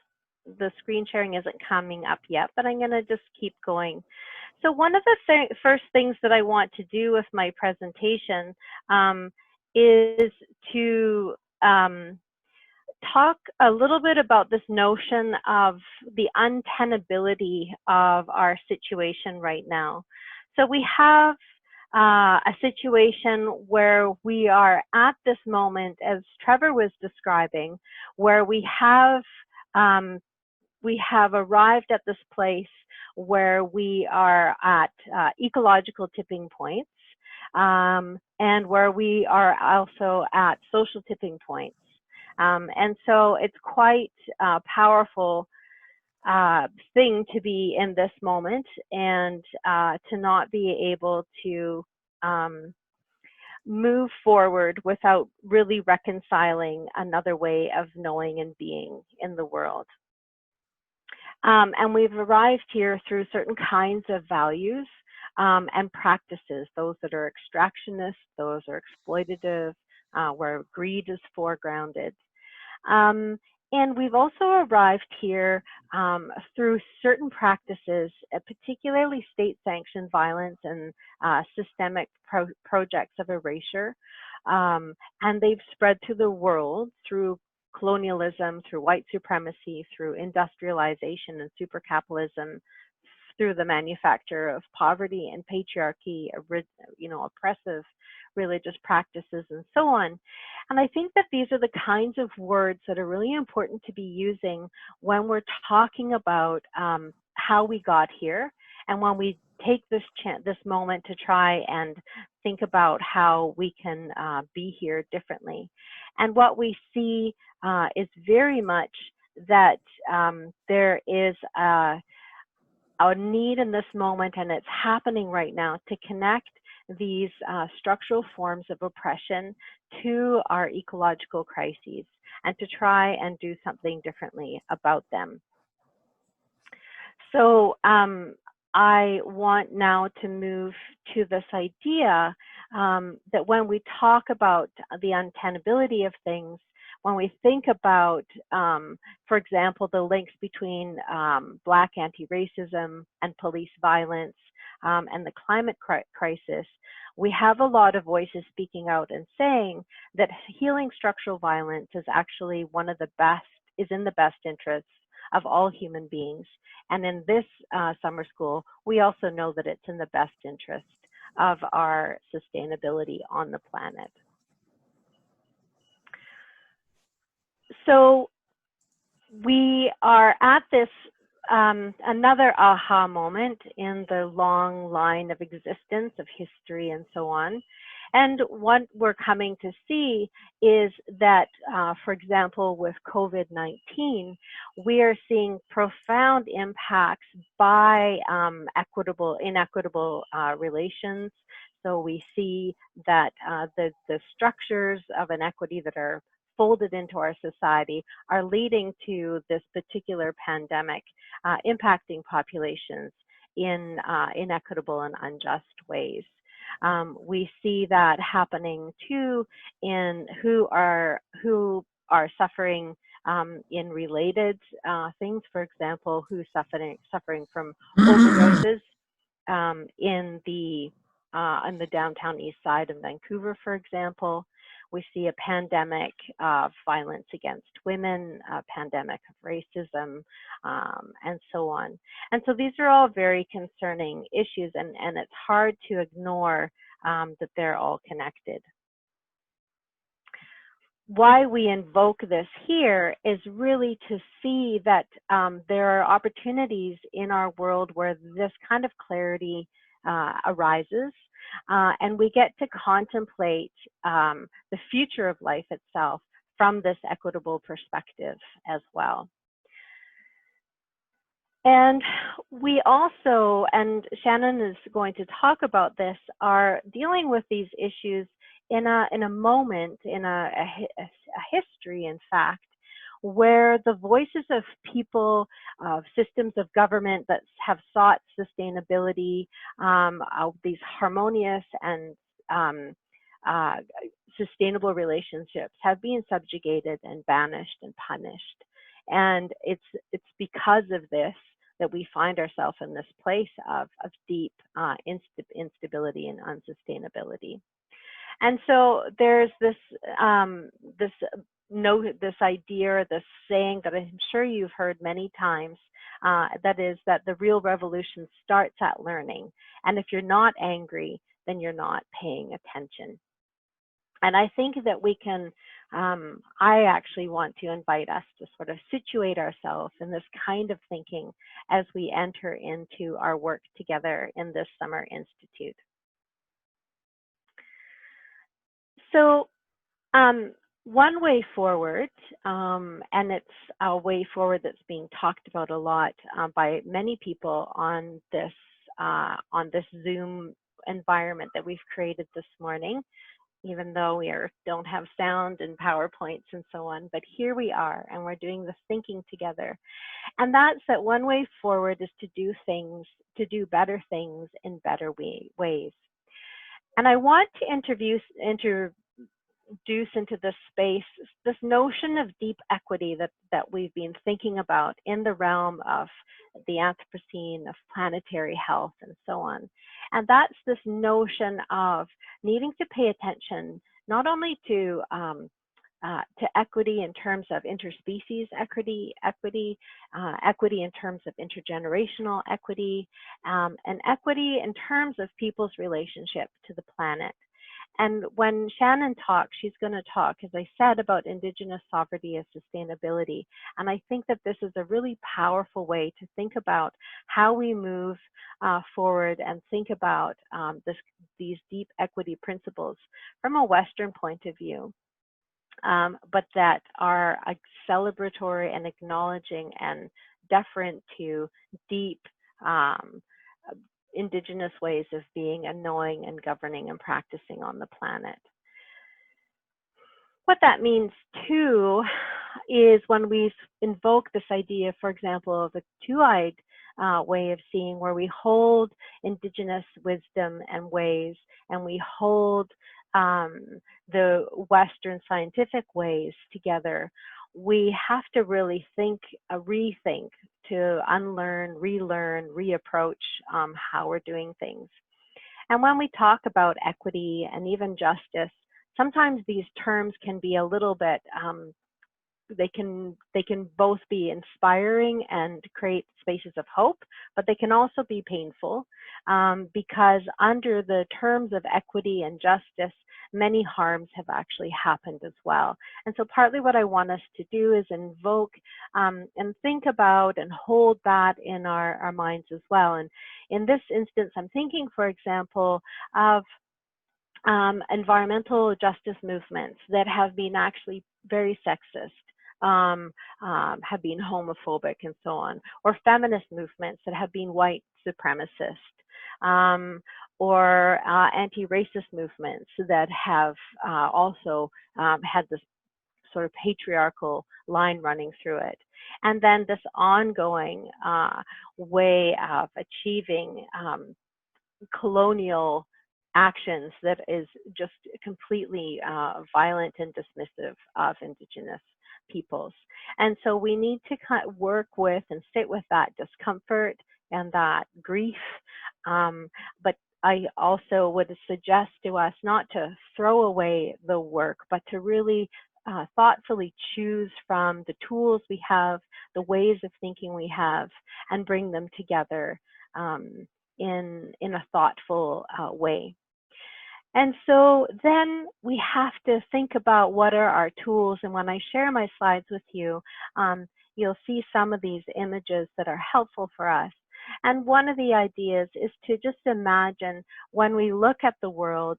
the screen sharing isn't coming up yet, but I'm gonna just keep going. So one of the first things that I want to do with my presentation is to talk a little bit about this notion of the untenability of our situation right now. So we have a situation where we are at this moment, as Trevor was describing, where we have arrived at this place where we are at ecological tipping points, and where we are also at social tipping points. And so it's quite a powerful thing to be in this moment and to not be able to move forward without really reconciling another way of knowing and being in the world. And we've arrived here through certain kinds of values and practices, those that are extractionist, those are exploitative, where greed is foregrounded. And we've also arrived here through certain practices, particularly state-sanctioned violence and systemic projects of erasure. And they've spread to the world through colonialism, through white supremacy, through industrialization and supercapitalism, through the manufacture of poverty and patriarchy, oppressive religious practices, and so on. And I think that these are the kinds of words that are really important to be using when we're talking about how we got here, and when we take this moment to try and think about how we can be here differently. And what we see is very much that there is a need in this moment, and it's happening right now, to connect these structural forms of oppression to our ecological crises and to try and do something differently about them. So I want now to move to this idea that when we talk about the untenability of things, when we think about, for example, the links between Black anti-racism and police violence and the climate crisis, we have a lot of voices speaking out and saying that healing structural violence is actually is in the best interests of all human beings. And in this summer school, we also know that it's in the best interest of our sustainability on the planet. So we are at this another aha moment in the long line of existence of history and so on. And what we're coming to see is that, for example, with COVID-19, we are seeing profound impacts by inequitable relations. So we see that the structures of inequity that are folded into our society are leading to this particular pandemic impacting populations in inequitable and unjust ways. We see that happening too in who are suffering in related things. For example, who's suffering from overdoses in the downtown east side of Vancouver, for example. We see a pandemic of violence against women, a pandemic of racism, and so on. And so these are all very concerning issues, and it's hard to ignore that they're all connected. Why we invoke this here is really to see that there are opportunities in our world where this kind of clarity arises, and we get to contemplate the future of life itself from this equitable perspective as well. And we also, and Shannon is going to talk about this, are dealing with these issues in a moment, in a history, in fact, where the voices of people, of systems of government that have sought sustainability, these harmonious and sustainable relationships have been subjugated and banished and punished. And it's because of this that we find ourselves in this place of deep instability and unsustainability. And so there's this this idea, this saying that I'm sure you've heard many times, that is that the real revolution starts at learning. And if you're not angry, then you're not paying attention. And I think that we can, I actually want to invite us to sort of situate ourselves in this kind of thinking as we enter into our work together in this Summer Institute. So one way forward, and it's a way forward that's being talked about a lot by many people on this Zoom environment that we've created this morning, even though we don't have sound and PowerPoints and so on, but here we are, and we're doing this thinking together. And that's that one way forward is to do things, to do better things in better ways. And I want to introduce into this space this notion of deep equity that we've been thinking about in the realm of the Anthropocene, of planetary health, and so on. And that's this notion of needing to pay attention not only to equity in terms of interspecies equity in terms of intergenerational equity, and equity in terms of people's relationship to the planet. And when Shannon talks, she's going to talk, as I said, about Indigenous sovereignty and sustainability. And I think that this is a really powerful way to think about how we move forward and think about these deep equity principles from a Western point of view, but that are celebratory and acknowledging and deferent to deep Indigenous ways of being and knowing and governing and practicing on the planet. What that means too is when we invoke this idea, for example, of a two-eyed way of seeing, where we hold Indigenous wisdom and ways, and we hold the Western scientific ways together, we have to really rethink, to unlearn, relearn, reapproach how we're doing things. And when we talk about equity and even justice, sometimes these terms can be a little bit, they can both be inspiring and create spaces of hope, but they can also be painful because under the terms of equity and justice, many harms have actually happened as well. And so partly what I want us to do is invoke and think about and hold that in our minds as well. And in this instance, I'm thinking, for example, of environmental justice movements that have been actually very sexist, have been homophobic and so on, or feminist movements that have been white supremacist, or anti-racist movements that have also had this sort of patriarchal line running through it. And then this ongoing way of achieving colonial actions that is just completely violent and dismissive of Indigenous peoples. And so we need to kind of work with and sit with that discomfort and that grief, but I also would suggest to us not to throw away the work, but to really thoughtfully choose from the tools we have, the ways of thinking we have, and bring them together in a thoughtful way. And so then we have to think about what are our tools. And when I share my slides with you, you'll see some of these images that are helpful for us. And one of the ideas is to just imagine when we look at the world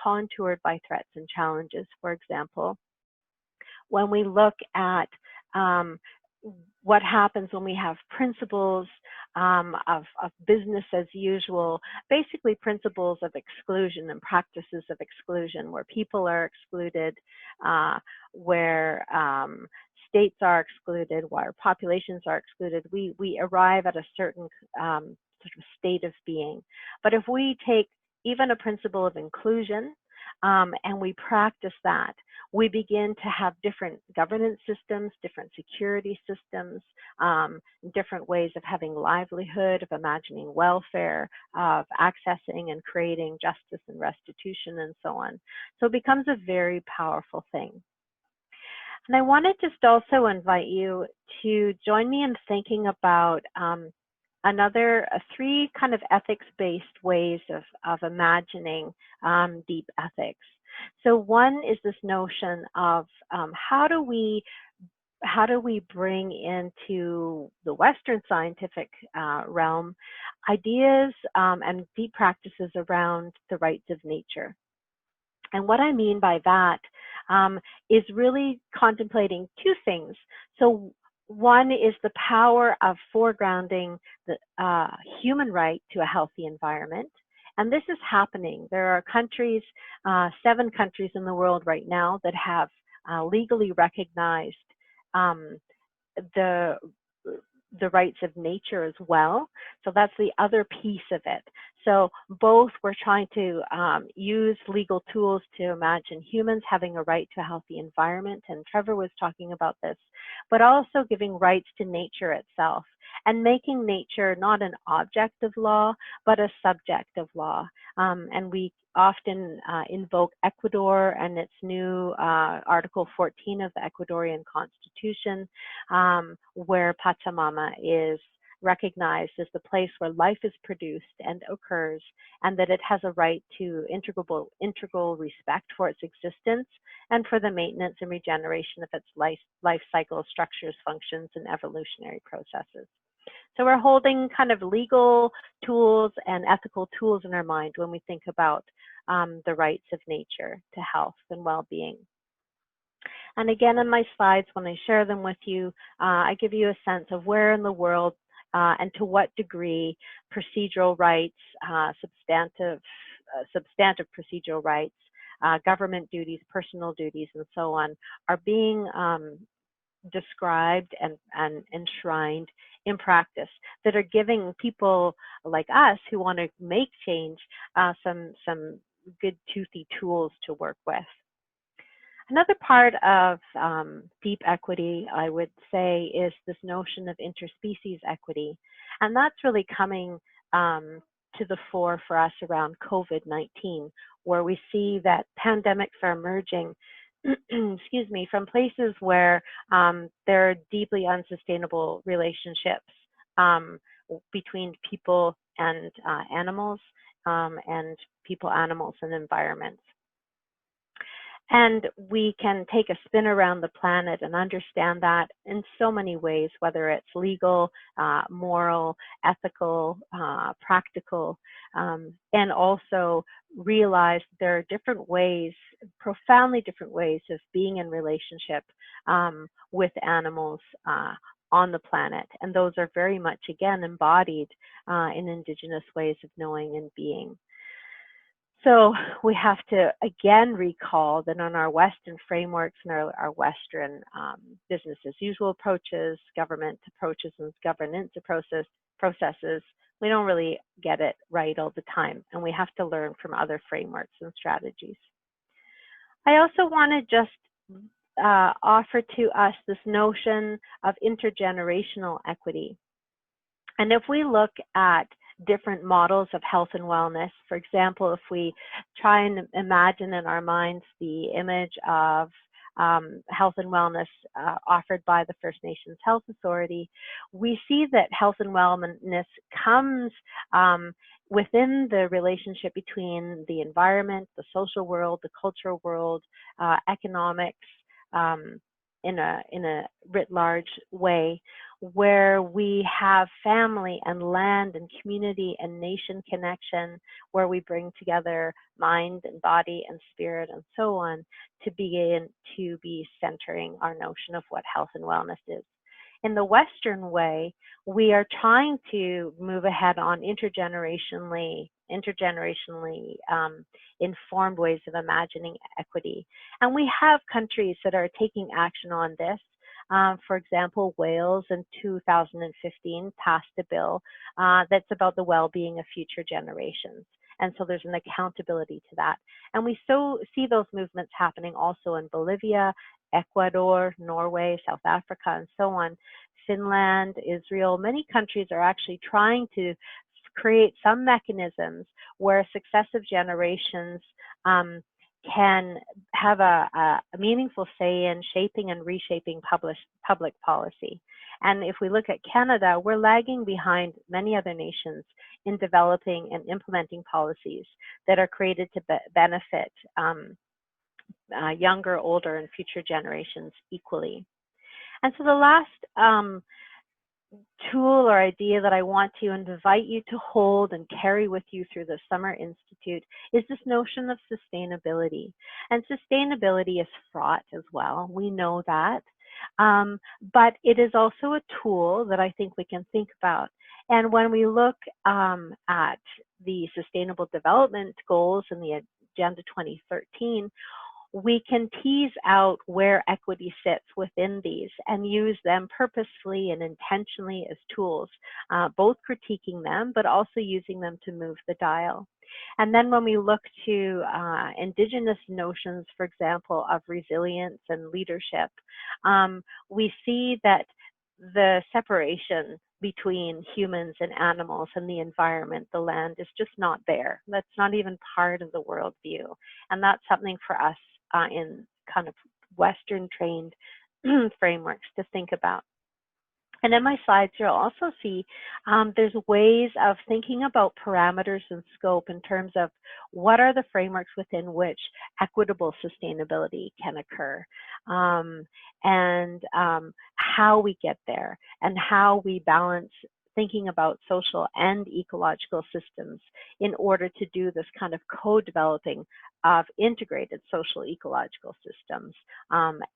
contoured by threats and challenges, for example, when we look at what happens when we have principles of business as usual, basically principles of exclusion and practices of exclusion, where people are excluded, where states are excluded, where populations are excluded, we arrive at a certain sort of state of being. But if we take even a principle of inclusion and we practice that, we begin to have different governance systems, different security systems, different ways of having livelihood, of imagining welfare, of accessing and creating justice and restitution, and so on. So it becomes a very powerful thing. And I want to just also invite you to join me in thinking about three kind of ethics-based ways of imagining deep ethics. So one is this notion of how do we bring into the Western scientific realm ideas and deep practices around the rights of nature. And what I mean by that is really contemplating two things. So one is the power of foregrounding the human right to a healthy environment. And this is happening. There are countries, 7 countries in the world right now that have legally recognized the rights of nature as well. So that's the other piece of it. So both we're trying to use legal tools to imagine humans having a right to a healthy environment, and Trevor was talking about this, but also giving rights to nature itself and making nature not an object of law, but a subject of law. And we often invoke Ecuador and its new Article 14 of the Ecuadorian Constitution, where Pachamama is recognized as the place where life is produced and occurs, and that it has a right to integral respect for its existence and for the maintenance and regeneration of its life cycle structures, functions, and evolutionary processes. So we're holding kind of legal tools and ethical tools in our mind when we think about the rights of nature to health and well-being. And again, in my slides, when I share them with you, I give you a sense of where in the world and to what degree procedural rights, substantive procedural rights, government duties, personal duties, and so on are being described and enshrined in practice that are giving people like us who want to make change some good toothy tools to work with. Another part of deep equity, I would say, is this notion of interspecies equity. And that's really coming to the fore for us around COVID-19, where we see that pandemics are emerging excuse me, from places where there are deeply unsustainable relationships between people and animals, and people, animals, and environments. And we can take a spin around the planet and understand that in so many ways, whether it's legal, moral, ethical, practical, and also realize there are different ways, profoundly different ways of being in relationship with animals on the planet. And those are very much, again, embodied in Indigenous ways of knowing and being. So we have to, again, recall that on our Western frameworks and our Western business as usual approaches, government approaches, and governance processes, we don't really get it right all the time. And we have to learn from other frameworks and strategies. I also want to just offer to us this notion of intergenerational equity. And if we look at different models of health and wellness. For example, if we try and imagine in our minds the image of health and wellness offered by the First Nations Health Authority, we see that health and wellness comes within the relationship between the environment, the social world, the cultural world, economics, in a writ large way, where we have family and land and community and nation connection, where we bring together mind and body and spirit and so on to begin to be centering our notion of what health and wellness is. In the Western way, we are trying to move ahead on intergenerationally informed ways of imagining equity. And we have countries that are taking action on this. For example, Wales in 2015 passed a bill that's about the well-being of future generations. And so there's an accountability to that. And we see those movements happening also in Bolivia, Ecuador, Norway, South Africa, and so on. Finland, Israel, many countries are actually trying to create some mechanisms where successive generations can have a meaningful say in shaping and reshaping public policy. And if we look at Canada, we're lagging behind many other nations in developing and implementing policies that are created to benefit younger, older, and future generations equally. And so the last tool or idea that I want to invite you to hold and carry with you through the Summer Institute is this notion of sustainability. And sustainability is fraught as well. We know that. But it is also a tool that I think we can think about. And when we look at the Sustainable Development Goals in the Agenda 2013, we can tease out where equity sits within these and use them purposefully and intentionally as tools, both critiquing them, but also using them to move the dial. And then when we look to Indigenous notions, for example, of resilience and leadership, we see that the separation between humans and animals and the environment, the land, is just not there. That's not even part of the worldview. And that's something for us in kind of Western trained frameworks to think about. And in my slides, you'll also see there's ways of thinking about parameters and scope in terms of what are the frameworks within which equitable sustainability can occur, and how we get there, and how we balance thinking about social and ecological systems in order to do this kind of co-developing of integrated social ecological systems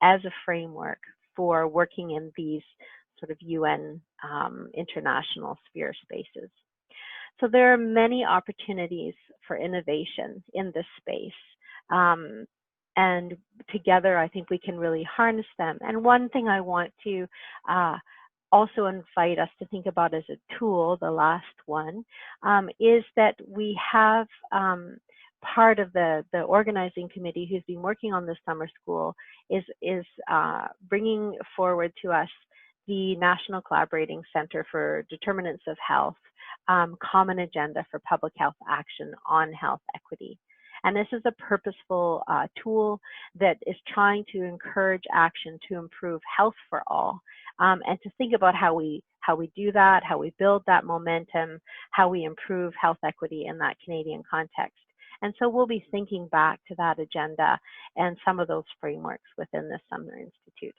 as a framework for working in these sort of UN international sphere spaces. So there are many opportunities for innovation in this space. And together, I think we can really harness them. And one thing I want to also invite us to think about as a tool, the last one, is that we have part of the organizing committee who's been working on this summer school is bringing forward to us the National Collaborating Center for Determinants of Health, Common Agenda for Public Health Action on Health Equity. And this is a purposeful tool that is trying to encourage action to improve health for all, and to think about how we do that, how we build that momentum, how we improve health equity in that Canadian context. And so we'll be thinking back to that agenda and some of those frameworks within the Summer Institute.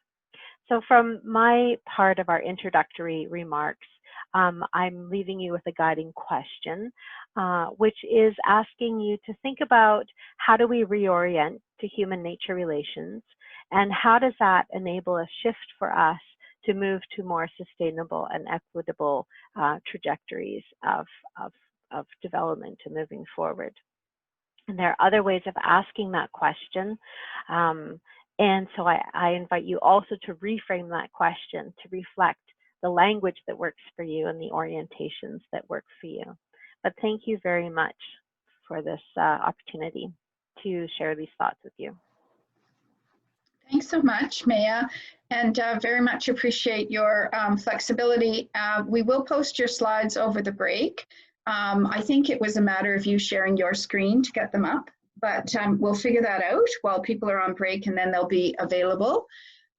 So from my part of our introductory remarks, I'm leaving you with a guiding question, which is asking you to think about how do we reorient to human-nature relations, and how does that enable a shift for us to move to more sustainable and equitable trajectories of development and moving forward. And there are other ways of asking that question. And so I invite you also to reframe that question, to reflect the language that works for you and the orientations that work for you. But thank you very much for this opportunity to share these thoughts with you. Thanks so much, Maya, and very much appreciate your flexibility. We will post your slides over the break. I think it was a matter of you sharing your screen to get them up, but we'll figure that out while people are on break, and then they'll be available.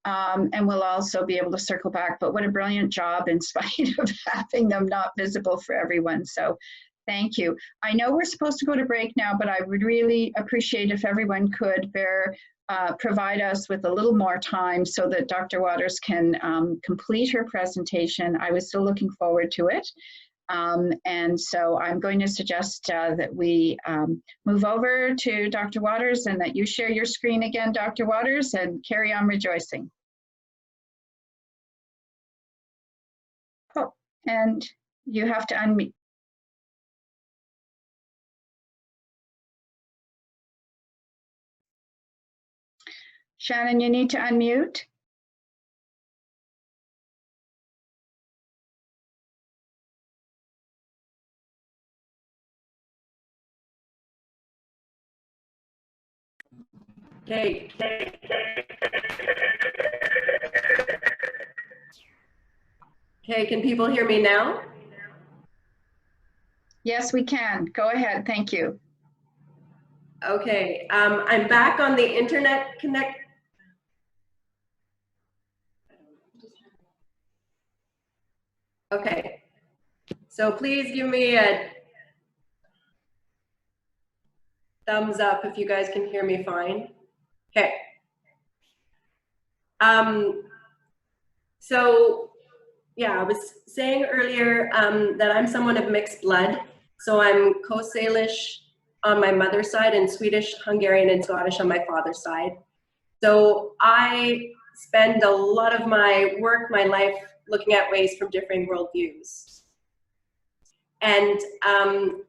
And we'll also be able to circle back, but what a brilliant job in spite of having them not visible for everyone. So thank you. I know we're supposed to go to break now, but I would really appreciate if everyone could provide us with a little more time so that Dr. Waters can complete her presentation. I was still looking forward to it. And so I'm going to suggest that we move over to Dr. Waters and that you share your screen again, Dr. Waters, and carry on rejoicing. Oh, and you have to unmute. Shannon, you need to unmute. Okay. Okay, can people hear me now? Yes, we can. Go ahead. Thank you. Okay, I'm back on the internet connect. Okay, so please give me a thumbs up if you guys can hear me fine. Okay. So yeah, I was saying earlier that I'm someone of mixed blood. So I'm Coast-Salish on my mother's side and Swedish, Hungarian, and Scottish on my father's side. So I spend a lot of my work, my life, looking at ways from differing worldviews. And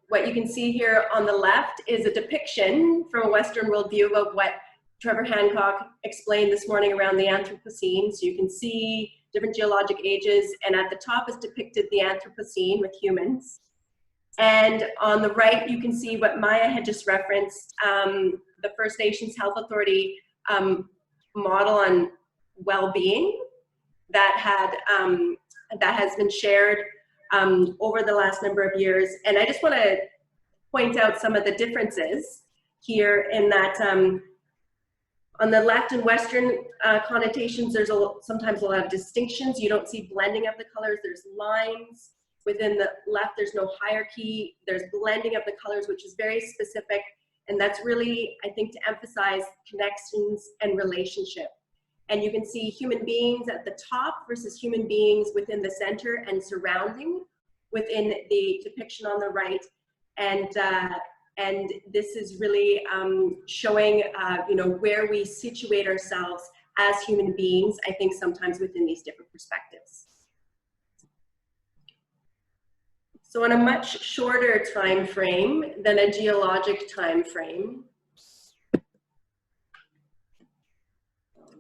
what you can see here on the left is a depiction from a Western worldview of what Trevor Hancock explained this morning around the Anthropocene. So you can see different geologic ages, and at the top is depicted the Anthropocene with humans. And on the right, you can see what Maya had just referenced, the First Nations Health Authority model on well-being that has been shared over the last number of years. And I just want to point out some of the differences here in that on the left and Western connotations, there's sometimes a lot of distinctions. You don't see blending of the colors. There's lines. Within the left, there's no hierarchy. There's blending of the colors, which is very specific. And that's really, I think, to emphasize connections and relationship. And you can see human beings at the top versus human beings within the center and surrounding within the depiction on the right. And this is really showing, you know, where we situate ourselves as human beings, I think sometimes within these different perspectives. So on a much shorter time frame than a geologic time frame. Oh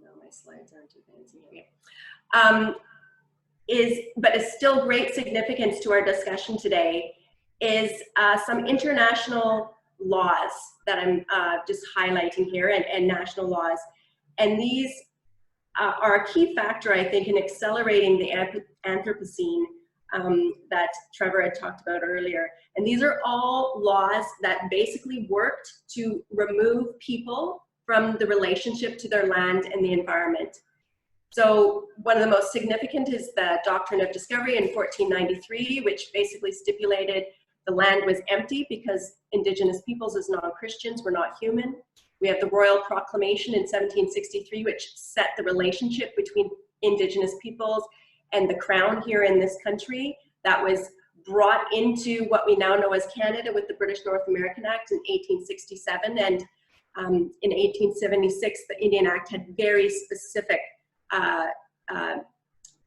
no, my slides aren't too fancy here. But is still great significance to our discussion today is some international laws that I'm just highlighting here and national laws. And these are a key factor, I think, in accelerating the Anthropocene that Trevor had talked about earlier. And these are all laws that basically worked to remove people from the relationship to their land and the environment. So one of the most significant is the Doctrine of Discovery in 1493, which basically stipulated the land was empty because Indigenous peoples as non-Christians were not human. We have the Royal Proclamation in 1763, which set the relationship between Indigenous peoples and the Crown here in this country. That was brought into what we now know as Canada with the British North American Act in 1867. And in 1876, the Indian Act had very specific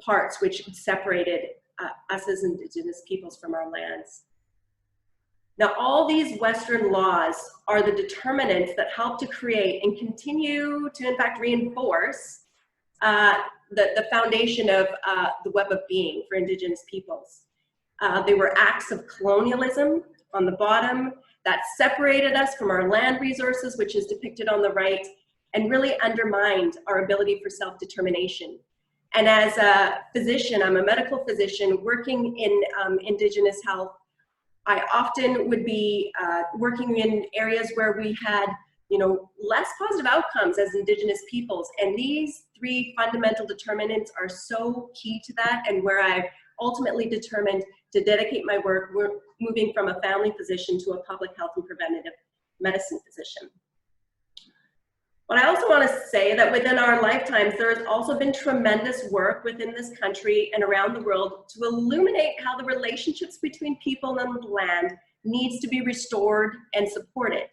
parts which separated us as Indigenous peoples from our lands. Now, all these Western laws are the determinants that help to create and continue to, in fact, reinforce the foundation of the web of being for Indigenous peoples. They were acts of colonialism on the bottom that separated us from our land resources, which is depicted on the right, and really undermined our ability for self-determination. And as a physician, I'm a medical physician working in Indigenous health. I often would be working in areas where we had, you know, less positive outcomes as Indigenous peoples. And these three fundamental determinants are so key to that, and where I've ultimately determined to dedicate my work, we're moving from a family physician to a public health and preventative medicine physician. But I also want to say that within our lifetimes, there has also been tremendous work within this country and around the world to illuminate how the relationships between people and the land needs to be restored and supported.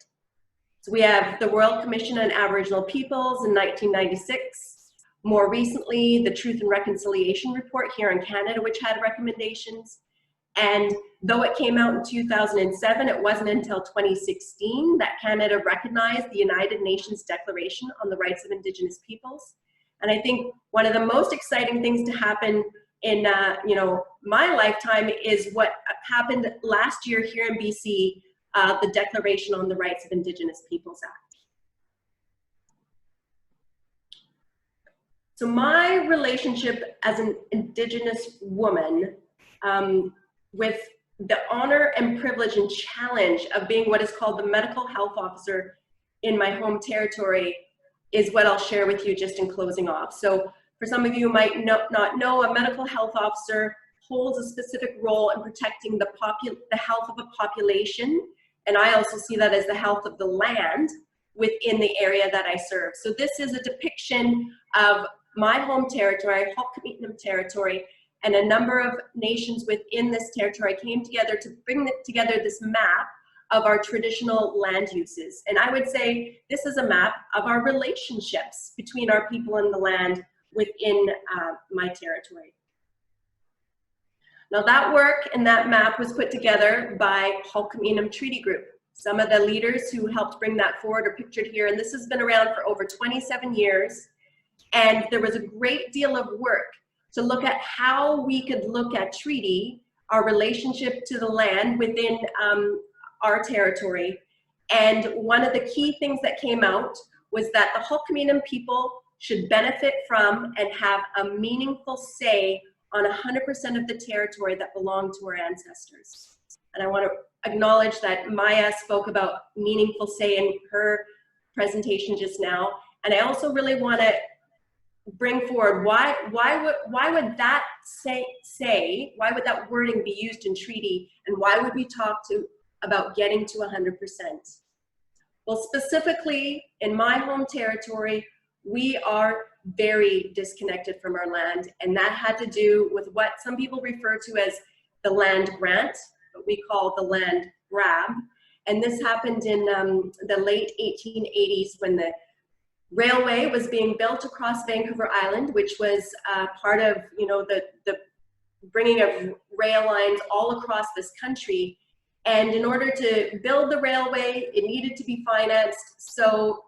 So we have the Royal Commission on Aboriginal Peoples in 1996. More recently, the Truth and Reconciliation Report here in Canada, which had recommendations. And though it came out in 2007, it wasn't until 2016 that Canada recognized the United Nations Declaration on the Rights of Indigenous Peoples. And I think one of the most exciting things to happen in you know, my lifetime is what happened last year here in BC, the Declaration on the Rights of Indigenous Peoples Act. So my relationship as an Indigenous woman with the honor and privilege and challenge of being what is called the medical health officer in my home territory is what I'll share with you just in closing off. So for some of you who might not know, a medical health officer holds a specific role in protecting the health of a population, and I also see that as the health of the land within the area that I serve. So this is a depiction of my home territory, Halk'Miknum territory, and a number of nations within this territory came together to bring together this map of our traditional land uses. And I would say this is a map of our relationships between our people and the land within my territory. Now that work and that map was put together by Halk'Miknum Treaty Group. Some of the leaders who helped bring that forward are pictured here, and this has been around for over 27 years. And there was a great deal of work to look at how we could look at treaty, our relationship to the land within our territory. And one of the key things that came out was that the Halk'Miknum people should benefit from and have a meaningful say on 100% of the territory that belonged to our ancestors. And I want to acknowledge that Maya spoke about meaningful say in her presentation just now. And I also really want to bring forward why would that why would that wording be used in treaty, and why would we talk about getting to 100%? Well, specifically in my home territory, we are very disconnected from our land, and that had to do with what some people refer to as the land grant, what we call the land grab. And this happened in the late 1880s when the railway was being built across Vancouver Island, which was part of, you know, the bringing of rail lines all across this country. And in order to build the railway, it needed to be financed. So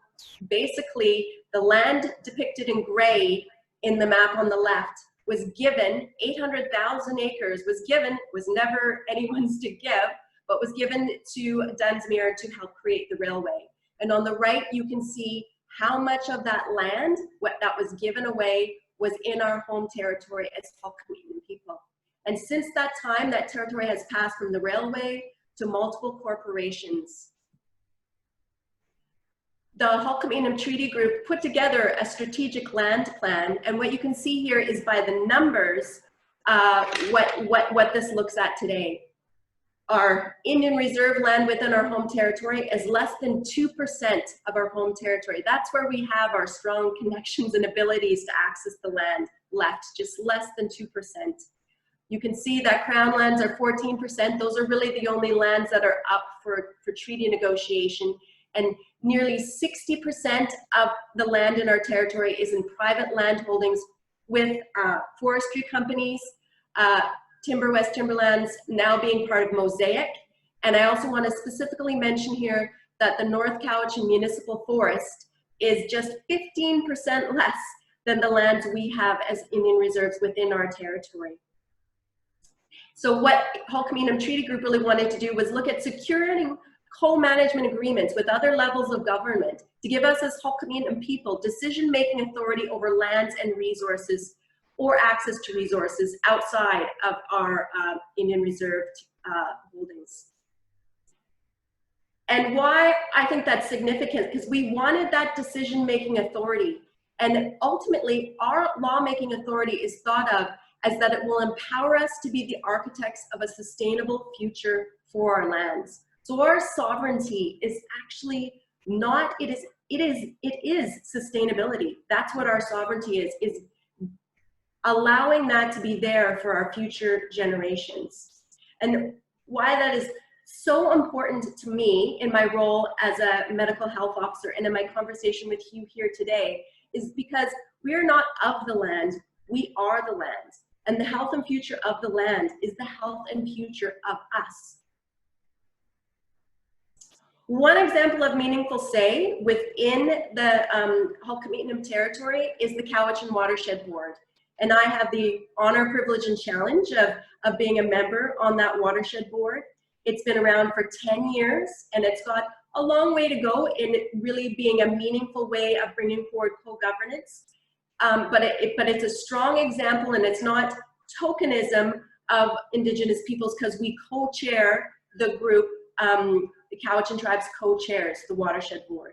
basically, the land depicted in gray in the map on the left was given, 800,000 acres was given, was never anyone's to give, but was given to Dunsmuir to help create the railway. And on the right, you can see how much of that land, what that was given away, was in our home territory as Halk'Miknum people. And since that time, that territory has passed from the railway to multiple corporations. The Halk'Miknum Treaty Group put together a strategic land plan, and what you can see here is by the numbers what this looks at today. Our Indian Reserve land within our home territory is less than 2% of our home territory. That's where we have our strong connections and abilities to access the land left, just less than 2%. You can see that Crown lands are 14%. Those are really the only lands that are up for treaty negotiation. And nearly 60% of the land in our territory is in private land holdings with forestry companies, West Timberlands now being part of Mosaic. And I also want to specifically mention here that the North Cowichan Municipal Forest is just 15% less than the lands we have as Indian reserves within our territory. So what Halk'Miknum Treaty Group really wanted to do was look at securing co-management agreements with other levels of government to give us as Halk'Miknum people decision-making authority over lands and resources, or access to resources outside of our Indian reserved holdings. And why I think that's significant, because we wanted that decision-making authority. And ultimately, our lawmaking authority is thought of as that it will empower us to be the architects of a sustainable future for our lands. So our sovereignty is actually not, it is sustainability. That's what our sovereignty is allowing that to be there for our future generations. And why that is so important to me in my role as a medical health officer and in my conversation with you here today is because we are not of the land, we are the land. And the health and future of the land is the health and future of us. One example of meaningful say within the Hancock territory is the Cowichan Watershed Board. And I have the honor, privilege, and challenge of being a member on that watershed board. It's been around for 10 years, and it's got a long way to go in really being a meaningful way of bringing forward co-governance. But it's a strong example, and it's not tokenism of Indigenous peoples, because we co-chair the group, the Cowichan tribes co-chairs the watershed board.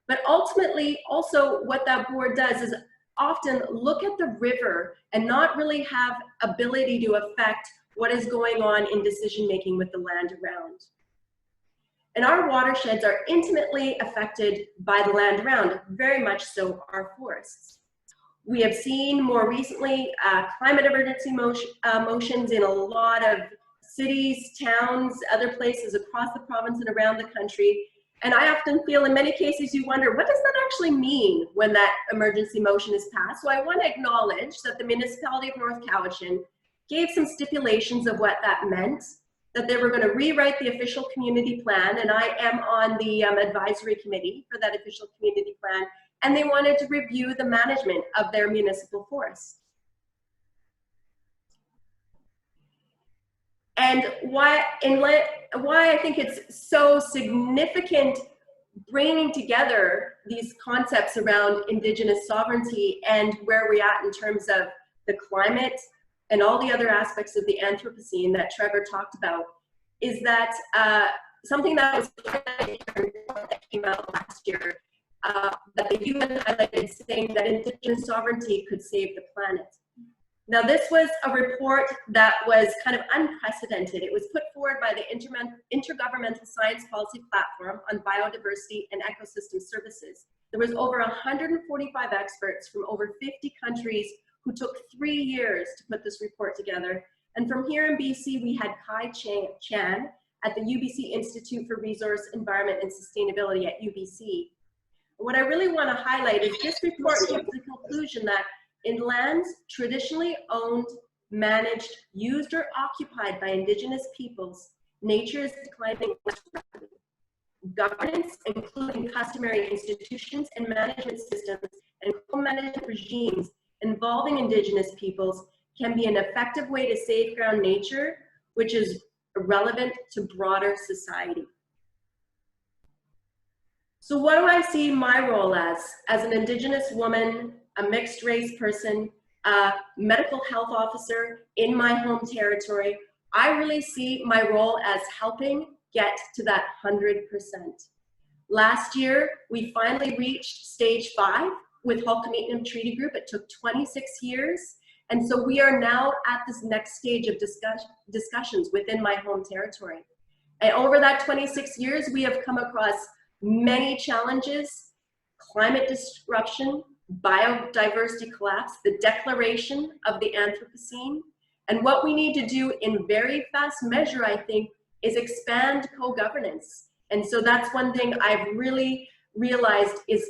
But ultimately, also what that board does is often look at the river and not really have ability to affect what is going on in decision-making with the land around. And our watersheds are intimately affected by the land around, very much so our forests. We have seen more recently climate emergency motions in a lot of cities, towns, other places across the province and around the country. And I often feel in many cases you wonder, what does that actually mean when that emergency motion is passed? So I want to acknowledge that the municipality of North Cowichan gave some stipulations of what that meant, that they were going to rewrite the official community plan, and I am on the advisory committee for that official community plan, and they wanted to review the management of their municipal forest. And why I think it's so significant bringing together these concepts around Indigenous sovereignty and where we're at in terms of the climate and all the other aspects of the Anthropocene that Trevor talked about is that something that was that came out last year that the UN highlighted, saying that Indigenous sovereignty could save the planet. Now, this was a report that was kind of unprecedented. It was put forward by the Intergovernmental Science Policy Platform on Biodiversity and Ecosystem Services. There was over 145 experts from over 50 countries who took 3 years to put this report together. And from here in BC, we had Kai Chan at the UBC Institute for Resource, Environment and Sustainability at UBC. What I really want to highlight is this report came to the conclusion that in lands traditionally owned, managed, used, or occupied by Indigenous peoples, nature is declining rapidly. Governance, including customary institutions and management systems and co-management regimes involving Indigenous peoples, can be an effective way to safeguard nature, which is relevant to broader society. So what do I see my role as an Indigenous woman, a mixed race person, a medical health officer in my home territory? I really see my role as helping get to that 100%. Last year, we finally reached stage 5 with Hancock Treaty Group. It took 26 years. And so we are now at this next stage of discussions within my home territory. And over that 26 years, we have come across many challenges: climate disruption, biodiversity collapse, the declaration of the Anthropocene. And what we need to do in very fast measure, I think, is expand co-governance. And so that's one thing I've really realized is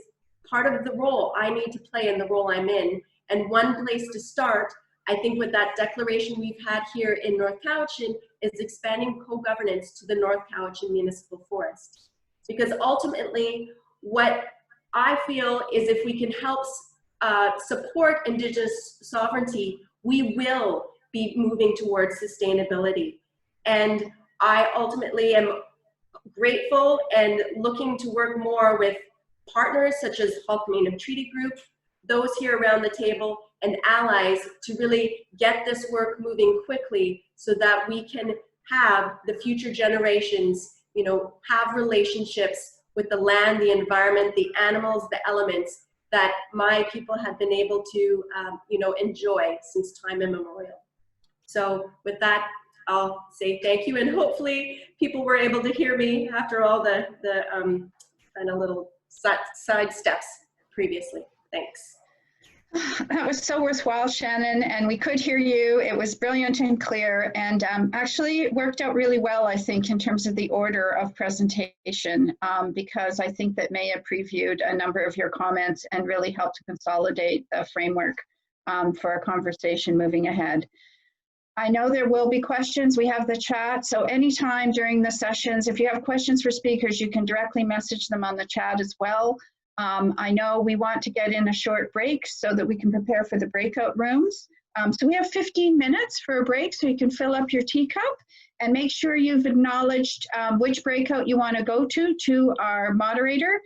part of the role I need to play in the role I'm in. And one place to start, I think, with that declaration we've had here in North Cowichan is expanding co-governance to the North Cowichan Municipal Forest. Because ultimately, what I feel is if we can help support Indigenous sovereignty, we will be moving towards sustainability. And I ultimately am grateful and looking to work more with partners such as Hancock Treaty Group, those here around the table, and allies to really get this work moving quickly so that we can have the future generations you know, have relationships with the land, the environment, the animals, the elements that my people have been able to, you know, enjoy since time immemorial. So with that, I'll say thank you, and hopefully people were able to hear me after all the kind of little side steps previously. Thanks. That was so worthwhile, Shannon, and we could hear you. It was brilliant and clear, and actually it worked out really well, I think, in terms of the order of presentation, because I think that Maya previewed a number of your comments and really helped to consolidate the framework for our conversation moving ahead. I know there will be questions. We have the chat, so anytime during the sessions, if you have questions for speakers, you can directly message them on the chat as well. I know we want to get in a short break so that we can prepare for the breakout rooms. So we have 15 minutes for a break, so you can fill up your teacup and make sure you've acknowledged which breakout you want to go to our moderator.